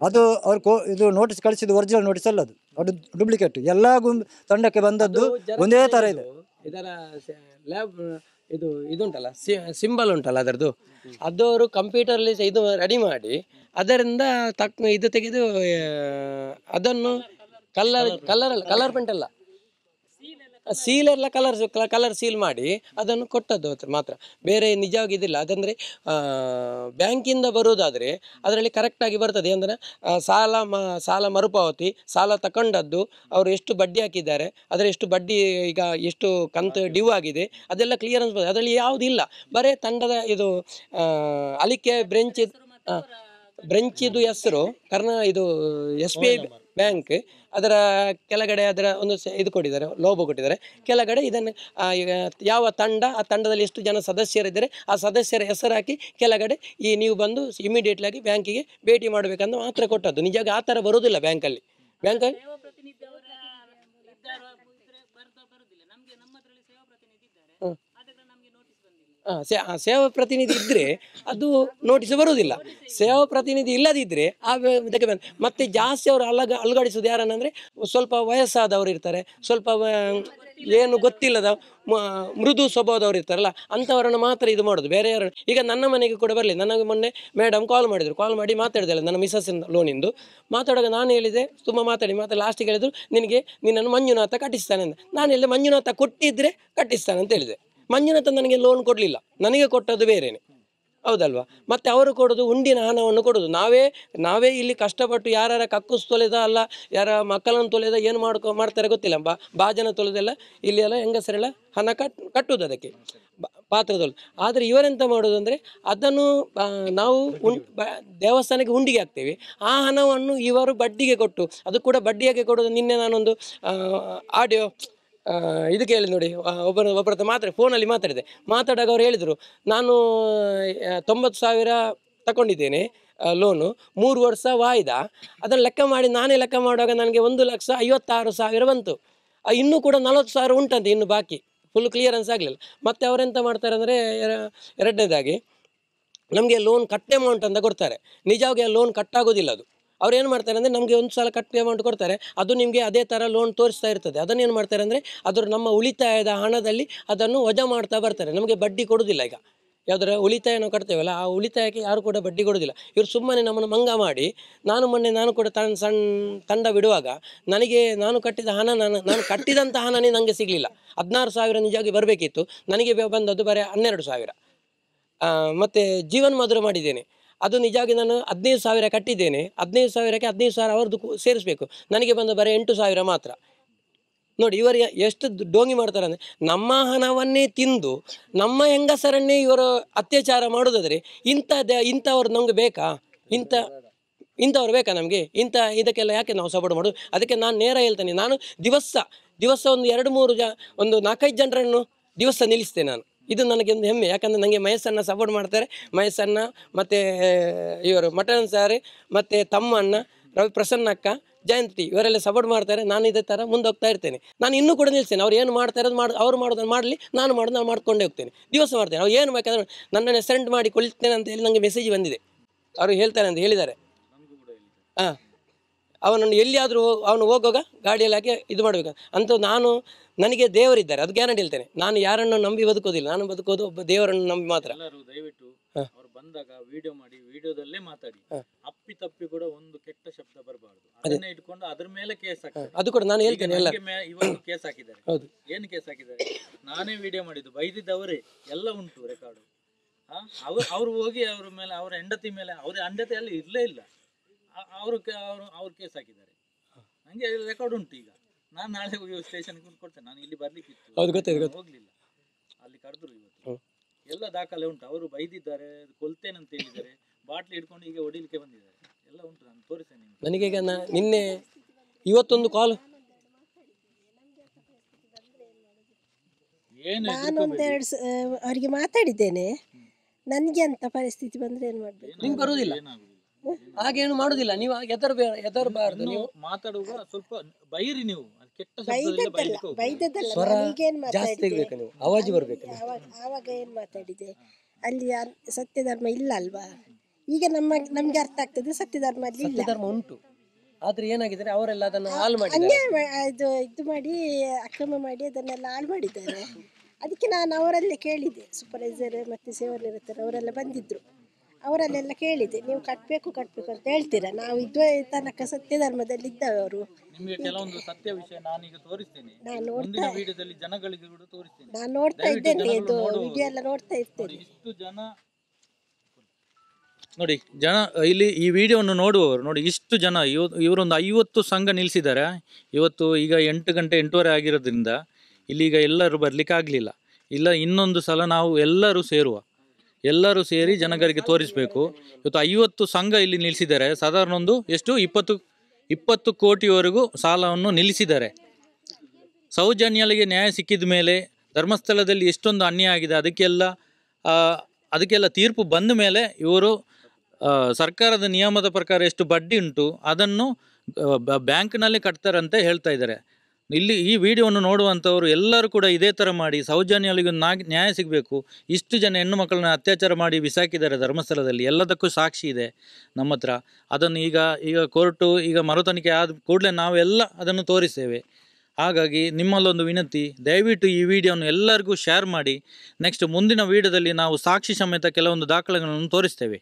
ಅದು ಅವ್ರು ಇದು ನೋಟಿಸ್ ಕಳಿಸಿದ್ದು ಒರಿಜಿನಲ್ ನೋಟಿಸ್ ಅಲ್ಲ, ಅದು ಡೂಪ್ಲಿಕೇಟ್. ಎಲ್ಲ ತಂಡಕ್ಕೆ ಬಂದದ್ದು ಒಂದೇ ಥರ ಇದೆ. ಇದರ ಲ್ಯಾಬ್ ಇದುಂಟಲ್ಲ, ಸಿಂಬಲ್ ಉಂಟಲ್ಲ ಅದರದ್ದು, ಅದವರು ಕಂಪ್ಯೂಟರ್ಲಿ ಇದು ರೆಡಿ ಮಾಡಿ ಅದರಿಂದ ಇದು ತೆಗೆದು ಅದನ್ನು ಕಲರ್ ಪೇಂಟ್ ಅಲ್ಲ, ಸೀಲ್ ಎಲ್ಲ ಕಲರ್ ಸೀಲ್ ಮಾಡಿ ಅದನ್ನು ಕೊಟ್ಟದ್ದು ಮಾತ್ರ. ಬೇರೆ ನಿಜವಾಗಿ ಇದಿಲ್ಲ. ಅದಂದರೆ ಬ್ಯಾಂಕಿಂದ ಬರುವುದಾದರೆ ಅದರಲ್ಲಿ ಕರೆಕ್ಟಾಗಿ ಬರ್ತದೆ. ಅಂದರೆ ಸಾಲ ಮರುಪಾವತಿ, ಸಾಲ ತಗೊಂಡದ್ದು, ಅವರು ಎಷ್ಟು ಬಡ್ಡಿ ಹಾಕಿದ್ದಾರೆ, ಅದರ ಎಷ್ಟು ಬಡ್ಡಿ, ಈಗ ಎಷ್ಟು ಕಂತು ಡ್ಯೂ ಆಗಿದೆ, ಅದೆಲ್ಲ ಕ್ಲಿಯರೆನ್ಸ್ ಬರ್ತದೆ. ಅದರಲ್ಲಿ ಯಾವುದಿಲ್ಲ, ಬರೀ ತಂಡದ ಇದು ಅಲಿಕೆ ಬ್ರೆಂಚಿದು ಹೆಸರು ಇದು SBI ಬ್ಯಾಂಕ್. ಅದರ ಕೆಳಗಡೆ ಅದರ ಒಂದು ಇದು ಕೊಟ್ಟಿದ್ದಾರೆ, ಲೋಗೋ ಕೊಟ್ಟಿದ್ದಾರೆ. ಕೆಳಗಡೆ ಇದನ್ನು ಯಾವ ತಂಡ, ಆ ತಂಡದಲ್ಲಿ ಎಷ್ಟು ಜನ ಸದಸ್ಯರಿದ್ದಾರೆ ಆ ಸದಸ್ಯರ ಹೆಸರು ಹಾಕಿ ಕೆಳಗಡೆ ನೀವು ಬಂದು ಇಮಿಡಿಯೇಟ್ಲಿ ಆಗಿ ಬ್ಯಾಂಕಿಗೆ ಭೇಟಿ ಮಾಡಬೇಕಂತ ಮಾತ್ರ ಕೊಟ್ಟದ್ದು. ನಿಜವಾಗಿ ಆ ಥರ ಬರೋದಿಲ್ಲ ಬ್ಯಾಂಕಲ್ಲಿ. ಸೇವಾ ಪ್ರತಿನಿಧಿ ಇದ್ದರೆ ಅದು ನೋಟಿಸ್ ಬರುವುದಿಲ್ಲ. ಸೇವಾ ಪ್ರತಿನಿಧಿ ಇಲ್ಲದಿದ್ದರೆ ಇದಕ್ಕೆ ಮತ್ತೆ ಜಾಸ್ತಿ ಅವರು ಅಲುಗಾಡಿಸೋದು ಯಾರನ್ನಂದರೆ, ಸ್ವಲ್ಪ ವಯಸ್ಸಾದವರು ಇರ್ತಾರೆ, ಸ್ವಲ್ಪ ಏನು ಗೊತ್ತಿಲ್ಲದ ಮೃದು ಸ್ವಭಾವದವ್ರು ಇರ್ತಾರಲ್ಲ, ಅಂಥವರನ್ನು ಮಾತ್ರ ಇದು ಮಾಡೋದು. ಬೇರೆ ಯಾರು ಈಗ ನನ್ನ ಮನೆಗೆ ಕೂಡ ಬರಲಿ. ನನಗೆ ಮೊನ್ನೆ ಮೇಡಮ್ ಕಾಲ್ ಮಾಡಿ ಮಾತಾಡಿದಲ್ಲ, ನನ್ನ ಮಿಸಸ್ಸಿನ ಲೋನಿಂದು ಮಾತಾಡುವಾಗ ನಾನು ಹೇಳಿದೆ, ತುಂಬ ಮಾತಾಡಿ ಲಾಸ್ಟಿಗೆ ಹೇಳಿದ್ರು, ನಿನ್ನನ್ನು ಮಂಜುನಾಥ ಕಟ್ಟಿಸ್ತಾನೆ ಅಂತ. ನಾನು ಹೇಳಿದೆ, ಮಂಜುನಾಥ ಕೊಟ್ಟಿದ್ದರೆ ಕಟ್ಟಿಸ್ತಾನೆ ಅಂತ ಹೇಳಿದೆ. ಮಂಜುನಾಥ ನನಗೆ ಲೋನ್ ಕೊಡಲಿಲ್ಲ, ನನಗೆ ಕೊಟ್ಟದ್ದು ಬೇರೆನೆ, ಹೌದಲ್ವಾ? ಮತ್ತು ಅವರು ಕೊಡೋದು ಉಂಡಿನ ಹಣವನ್ನು ಕೊಡೋದು. ನಾವೇ ಇಲ್ಲಿ ಕಷ್ಟಪಟ್ಟು ಯಾರ ಕಕ್ಕುಸ್ ತೊಲೆದ ಅಲ್ಲ, ಯಾರ ಮಕ್ಕಳನ್ನು ತೊಲೆದ ಏನು ಮಾಡ್ತಾರೆ ಗೊತ್ತಿಲ್ಲ, ಬಾಜನ ತೊಲೆದೆಲ್ಲ ಇಲ್ಲಿ ಎಲ್ಲ ಹೆಂಗಸರೆಲ್ಲ ಹಣ ಕಟ್ಟುವುದು ಅದಕ್ಕೆ ಪಾತ್ರದೊಳು. ಆದರೆ ಇವರೆಂತ ಮಾಡೋದು ಅಂದರೆ, ಅದನ್ನು ನಾವು ದೇವಸ್ಥಾನಕ್ಕೆ ಹುಂಡಿಗೆ ಹಾಕ್ತೇವೆ, ಆ ಹಣವನ್ನು ಇವರು ಬಡ್ಡಿಗೆ ಕೊಟ್ಟು, ಅದು ಕೂಡ ಬಡ್ಡಿಯಾಗೆ ಕೊಡೋದು. ನಿನ್ನೆ ನಾನೊಂದು ಆಡಿಯೋ ಇದು ಕೇಳಿ ನೋಡಿ, ಒಬ್ಬರ ಹತ್ರ ಫೋನಲ್ಲಿ ಮಾತಾಡುವಾಗ ಅವ್ರು ಹೇಳಿದರು, ನಾನು 90,000 ತಗೊಂಡಿದ್ದೇನೆ ಲೋನು, 3 ವರ್ಷ ವಾಯ್ದಾ. ಅದನ್ನು ನಾನೇ ಲೆಕ್ಕ ಮಾಡುವಾಗ ನನಗೆ 1,56,000 ಬಂತು. ಇನ್ನೂ ಕೂಡ 40,000 ಉಂಟಂತೆ, ಇನ್ನು ಬಾಕಿ ಫುಲ್ ಕ್ಲಿಯರೆನ್ಸ್ ಆಗಲಿಲ್ಲ. ಮತ್ತು ಅವರೆಂತ ಮಾಡ್ತಾರೆ ಅಂದರೆ, ಎರಡನೇದಾಗಿ ನಮಗೆ ಲೋನ್ ಕಟ್ ಅಮೌಂಟ್ ಅಂತ ಕೊಡ್ತಾರೆ. ನಿಜವಾಗಿ ಆ ಲೋನ್ ಕಟ್ಟಾಗೋದಿಲ್ಲ. ಅದು ಅವ್ರು ಏನು ಮಾಡ್ತಾರೆ ಅಂದರೆ, ನಮಗೆ ಒಂದು ಸಲ ಕಟ್ ಅಮೌಂಟ್ ಕೊಡ್ತಾರೆ, ಅದು ನಿಮಗೆ ಅದೇ ಥರ ಲೋನ್ ತೋರಿಸ್ತಾ ಇರ್ತದೆ. ಅದನ್ನು ಏನು ಮಾಡ್ತಾರೆ ಅಂದರೆ, ನಮ್ಮ ಉಳಿತಾಯದ ಹಣದಲ್ಲಿ ಅದನ್ನು ವಜಾ ಮಾಡ್ತಾ ಬರ್ತಾರೆ, ನಮಗೆ ಬಡ್ಡಿ ಕೊಡೋದಿಲ್ಲ. ಯಾವುದರ ಉಳಿತಾಯ ನಾವು ಕಟ್ತೇವಲ್ಲ ಆ ಉಳಿತಾಯಕ್ಕೆ ಯಾರು ಕೂಡ ಬಡ್ಡಿ ಕೊಡೋದಿಲ್ಲ. ಇವರು ಸುಮ್ಮನೆ ನಮ್ಮನ್ನು ಮಂಗ ಮಾಡಿ ನಾನು ಕೂಡ ಸಣ್ಣ ತಂಡ ಬಿಡುವಾಗ ನನಗೆ ನಾನು ಕಟ್ಟಿದ ಹಣ ನಾನು ಕಟ್ಟಿದಂಥ ಹಣನೇ ನನಗೆ ಸಿಗಲಿಲ್ಲ. 16,000 ನಿಜವಾಗಿ ಬರಬೇಕಿತ್ತು, ನನಗೆ ಬಂದದ್ದು ಬರೀ 12,000. ಮತ್ತು ಜೀವನ ಮಧುರ ಮಾಡಿದ್ದೇನೆ, ಅದು ನಿಜವಾಗಿ ನಾನು 15,000 ಕಟ್ಟಿದ್ದೇನೆ. 15,000ಕ್ಕೆ 15,000 ಅವ್ರದ್ದು ಸೇರಿಸಬೇಕು, ನನಗೆ ಬಂದ ಬರೀ 8,000 ಮಾತ್ರ. ನೋಡಿ ಇವರಿಗೆ ಎಷ್ಟು ಡೋಂಗಿ ಮಾಡ್ತಾರೆ ಅಂದರೆ, ನಮ್ಮ ಹಣವನ್ನೇ ತಿಂದು ನಮ್ಮ ಹೆಂಗಸರನ್ನೇ ಇವರು ಅತ್ಯಾಚಾರ ಮಾಡೋದಾದರೆ ಇಂಥವ್ರು ನಮಗೆ ಬೇಕಾ? ಇಂಥವ್ರು ಬೇಕಾ ನಮಗೆ? ಇದಕ್ಕೆಲ್ಲ ಯಾಕೆ ನಾವು ಸಪೋರ್ಟ್ ಮಾಡೋದು? ಅದಕ್ಕೆ ನಾನು ನೇರ ಹೇಳ್ತೇನೆ, ನಾನು ದಿವಸ ಒಂದು 2-3 ಒಂದು 4-5 ಜನರನ್ನು ದಿವಸ ನಿಲ್ಲಿಸ್ತೇನೆ ನಾನು. ಇದು ನನಗೆ ಒಂದು ಹೆಮ್ಮೆ, ಯಾಕಂದರೆ ನನಗೆ ಮಹೇಶನ್ನ ಸಪೋರ್ಟ್ ಮಾಡ್ತಾರೆ. ಮಹೇಶನ್ನ ಮತ್ತು ಇವರು ಮಟನ್ ಸಾರಿ ಮತ್ತು ತಮ್ಮಣ್ಣ, ರವಿ ಪ್ರಸನ್ನಕ್ಕ, ಜಯಂತಿ ಇವರೆಲ್ಲ ಸಪೋರ್ಟ್ ಮಾಡ್ತಾರೆ. ನಾನು ಇದೇ ಥರ ಮುಂದೆ ಹೋಗ್ತಾ ಇರ್ತೇನೆ. ನಾನು ಇನ್ನೂ ಕೂಡ ನಿಲ್ಸ್ತೇನೆ. ಅವ್ರು ಏನು ಮಾಡ್ತಾರೆ ಅದು ಅವ್ರು ಮಾಡೋದನ್ನು ಮಾಡಲಿ, ನಾನು ಮಾಡ್ಕೊಂಡೇ ಹೋಗ್ತೇನೆ. ದಿವಸ ಮಾಡ್ತೇನೆ. ಅವ್ರು ಏನು ಬೇಕಾದ್ರೆ ನನ್ನನ್ನು ಸೆಂಡ್ ಮಾಡಿ ಕೊಳ್ತೇನೆ ಅಂತ ಹೇಳಿ ನನಗೆ ಮೆಸೇಜ್ ಬಂದಿದೆ. ಅವರು ಹೇಳ್ತಾರೆ ಅಂತ ಹೇಳಿದ್ದಾರೆ. ಹಾಂ, ಅವನನ್ನು ಎಲ್ಲಿಯಾದರೂ ಅವನು ಹೋಗುವಾಗ ಗಾಡಿಯಲ್ಲಿ ಹಾಕಿ ಇದು ಮಾಡಬೇಕು ಅಂತ. ನನಗೆ ದೇವರಿದ್ದಾರೆ, ಅದು ಗ್ಯಾರಂಟಿ ಹೇಳ್ತೇನೆ. ನಾನು ಯಾರನ್ನು ನಂಬಿ ಬದುಕೋದಿಲ್ಲ, ನಾನು ಬದುಕೋದು ಒಬ್ಬ ದೇವರನ್ನು ನಂಬಿ ಮಾತ್ರ. ದಯವಿಟ್ಟು ಅವ್ರು ಬಂದಾಗ ವಿಡಿಯೋ ಮಾಡಿ, ವಿಡಿಯೋದಲ್ಲೇ ಮಾತಾಡಿ. ಅಪ್ಪಿ ತಪ್ಪಿ ಕೂಡ ಒಂದು ಕೆಟ್ಟ ಶಬ್ದ ಬರಬಾರ್ದು. ಅದನ್ನೇ ಇಟ್ಕೊಂಡು ಅದ್ರ ಮೇಲೆ ಕೇಸ್ ಹಾಕ್ತಾರೆ. ಅದು ಕೂಡ ನಾನು ಹೇಳ್ತೇನೆ. ಎಲ್ಲ ಇವತ್ತು ಕೇಸ್ ಹಾಕಿದ್ದಾರೆ. ಹೌದು, ಏನು ಕೇಸ್ ಹಾಕಿದ್ದಾರೆ? ನಾನೇ ವಿಡಿಯೋ ಮಾಡಿದ್ದು, ಬೈದಿದ್ದವರೇ, ಎಲ್ಲ ಉಂಟು ರೆಕಾರ್ಡು. ಅವ್ರು ಹೋಗಿ ಅವ್ರ ಮೇಲೆ, ಅವರ ಹೆಂಡತಿ ಮೇಲೆ, ಅವ್ರ ಹೆಂಡತಿ ಅಲ್ಲಿ ಇರಲೇ ಇಲ್ಲ, ಅವ್ರು ಕೇಸ್ ಹಾಕಿದ್ದಾರೆ. ನನಗೆ ರೆಕಾರ್ಡ್ ಉಂಟು. ಈಗ ನಾನು ನಾಳೆ ಹೋಗಿ ಸ್ಟೇಷನ್ಗೆ ಕೊಡ್ತೇನೆ. ನಾನು ಇಲ್ಲಿ ಬರ್ಲಿಕ್ಕಿತ್ತು, ಹೋಗ್ಲಿಲ್ಲ, ಅಲ್ಲಿ ಕರೆದ್ರು. ಇವತ್ತು ಎಲ್ಲ ದಾಖಲೆ ಉಂಟು. ಅವರು ಬೈದಿದ್ದಾರೆ, ಕೊಲ್ತೇನಂತ ಹೇಳಿದ್ದಾರೆ, ಬಾಟ್ಲಿ ಹಿಡ್ಕೊಂಡು ಈಗ ಹೊಡಿಲಿಕ್ಕೆ ಬಂದಿದ್ದಾರೆ, ಎಲ್ಲ ಉಂಟು. ನಾನು ತೋರಿಸ್ತೇನೆ ನನಗೆ. ಈಗ ನಿನ್ನೆ ಇವತ್ತೊಂದು ಕಾಲ್, ನಾನು ಒಂದೆರಡು ಅವರಿಗೆ ಮಾತಾಡಿದ್ದೇನೆ. ನನಗೆ ಅಂತ ಪರಿಸ್ಥಿತಿ ಬಂದ್ರೆ ಏನು ಮಾಡಬೇಕು? ನಿಮ್ಗೆ ಬರುವುದಿಲ್ಲ, ಹಾಗೇನು ಮಾಡುದಿಲ್ಲ. ನೀವು ಎದರಬಾರ್ದು. ನೀವು ಮಾತಾಡುವಾಗ ಸ್ವಲ್ಪ ಬೈರಿ. ನೀವು ಬೈದದ್ದಲ್ಲ, ಜಾಸ್ತಿ ತೆಗಿಬೇಕು, ನೀವು ಆವಾಜು ಬರ್ಬೇಕು. ಆವಾಗ ಏನ್ ಮಾತಾಡಿದೆ? ಅಲ್ಲಿ ಸತ್ಯ ಧರ್ಮ ಇಲ್ಲ ಅಲ್ವಾ? ಈಗ ನಮ್ಗೆ ಅರ್ಥ ಆಗ್ತದೆ ಸತ್ಯ ಧರ್ಮ ಅಲ್ಲಿ ಇಲ್ಲ. ಧರ್ಮ ಉಂಟು, ಆದ್ರೆ ಏನಾಗಿದ್ದಾರೆ ಅವರೆಲ್ಲ ಅದನ್ನು ಹಾಳು ಮಾಡಿದ್ದಾರೆ. ಇದು ಮಾಡಿ ಅಕ್ರಮ ಮಾಡಿ ಅದನ್ನೆಲ್ಲ ಹಾಳು ಮಾಡಿದ್ದಾರೆ. ಅದಕ್ಕೆ ನಾನು ಅವರಲ್ಲೇ ಕೇಳಿದೆ, ಸೂಪರ್ವೈಸರ್ ಮತ್ತೆ ಸೇವರ್ ಇರ್ತಾರೆ, ಅವರೆಲ್ಲ ಬಂದಿದ್ರು. ಅವರಲ್ಲೆಲ್ಲ ಕೇಳಿದೆ, ನೀವು ಕಟ್ಟಬೇಕು ಅಂತ ಹೇಳ್ತೀರಾ? ನಾವು ಇದುವೇ ತನಕ ಸತ್ಯ ಧರ್ಮದಲ್ಲಿ ಇದ್ದಾವೆ ಅವರು. ನಿಮಗೆ ಕೆಲವೊಂದು ಸತ್ಯ ವಿಷಯ ನಾನೀಗ ತೋರಿಸ್ತೇನೆ, ಮುಂದಿನ ವಿಡಿಯೋದಲ್ಲಿ ಜನಗಳಿಗೆ ಕೂಡ ತೋರಿಸ್ತೇನೆ. ನಾನು ನೋಡ್ತಾ ಇದ್ದೇನೆ, ಇದು ವಿಡಿಯೋ ಎಲ್ಲ ನೋಡ್ತಾ ಇರ್ತೇನೆ. ಇಷ್ಟು ಜನ ನೋಡಿ, ಇಲ್ಲಿ ಈ ವಿಡಿಯೋವನ್ನು ನೋಡುವವರು ನೋಡಿ, ಇಷ್ಟು ಜನ. ಇವರೊಂದು 50 ಸಂಘ ನಿಲ್ಲಿಸಿದ್ದಾರೆ. ಇವತ್ತು ಈಗ 8 ಗಂಟೆ 8:15 ಆಗಿರೋದ್ರಿಂದ ಇಲ್ಲಿಗ ಎಲ್ಲರೂ ಬರ್ಲಿಕ್ಕೆ ಆಗಲಿಲ್ಲ. ಇಲ್ಲ, ಇನ್ನೊಂದು ಸಲ ನಾವು ಎಲ್ಲರೂ ಸೇರಿ ಜನಗಳಿಗೆ ತೋರಿಸಬೇಕು. ಇವತ್ತು 50 ಸಂಘ ಇಲ್ಲಿ ನಿಲ್ಲಿಸಿದ್ದಾರೆ. ಸಾಧಾರಣ ಒಂದು ಎಷ್ಟು 20 ಕೋಟಿವರೆಗೂ ಸಾಲವನ್ನು ನಿಲ್ಲಿಸಿದ್ದಾರೆ. ಸೌಜನ್ಯಗಳಿಗೆ ನ್ಯಾಯ ಸಿಕ್ಕಿದ ಮೇಲೆ ಧರ್ಮಸ್ಥಳದಲ್ಲಿ ಎಷ್ಟೊಂದು ಅನ್ಯಾಯ ಆಗಿದೆ, ಅದಕ್ಕೆಲ್ಲ ತೀರ್ಪು ಬಂದ ಮೇಲೆ ಇವರು ಸರ್ಕಾರದ ನಿಯಮದ ಪ್ರಕಾರ ಎಷ್ಟು ಬಡ್ಡಿ ಉಂಟು ಅದನ್ನು ಬ್ಯಾಂಕ್ನಲ್ಲಿ ಕಟ್ತಾರಂತ ಹೇಳ್ತಾ ಇದ್ದಾರೆ. ಇಲ್ಲಿ ಈ ವಿಡಿಯೋವನ್ನು ನೋಡುವಂಥವರು ಎಲ್ಲರೂ ಕೂಡ ಇದೇ ಥರ ಮಾಡಿ ಸೌಜನ್ಯಗಳಿಗೆ ನ್ಯಾಯ ಸಿಗಬೇಕು. ಇಷ್ಟು ಜನ ಹೆಣ್ಣು ಮಕ್ಕಳನ್ನ ಅತ್ಯಾಚಾರ ಮಾಡಿ ಬಿಸಾಕಿದ್ದಾರೆ ಧರ್ಮಸ್ಥಳದಲ್ಲಿ, ಎಲ್ಲದಕ್ಕೂ ಸಾಕ್ಷಿ ಇದೆ ನಮ್ಮ ಹತ್ರ. ಅದನ್ನು ಈಗ ಕೋರ್ಟು ಈಗ ಮರುತನಿಖೆ ಆದ ಕೂಡಲೇ ನಾವೆಲ್ಲ ಅದನ್ನು ತೋರಿಸ್ತೇವೆ. ಹಾಗಾಗಿ ನಿಮ್ಮಲ್ಲೊಂದು ವಿನಂತಿ, ದಯವಿಟ್ಟು ಈ ವಿಡಿಯೋವನ್ನು ಎಲ್ಲರಿಗೂ ಶೇರ್ ಮಾಡಿ. ನೆಕ್ಸ್ಟ್ ಮುಂದಿನ ವಿಡಿಯೋದಲ್ಲಿ ನಾವು ಸಾಕ್ಷಿ ಸಮೇತ ಕೆಲವೊಂದು ದಾಖಲೆಗಳನ್ನು ತೋರಿಸ್ತೇವೆ.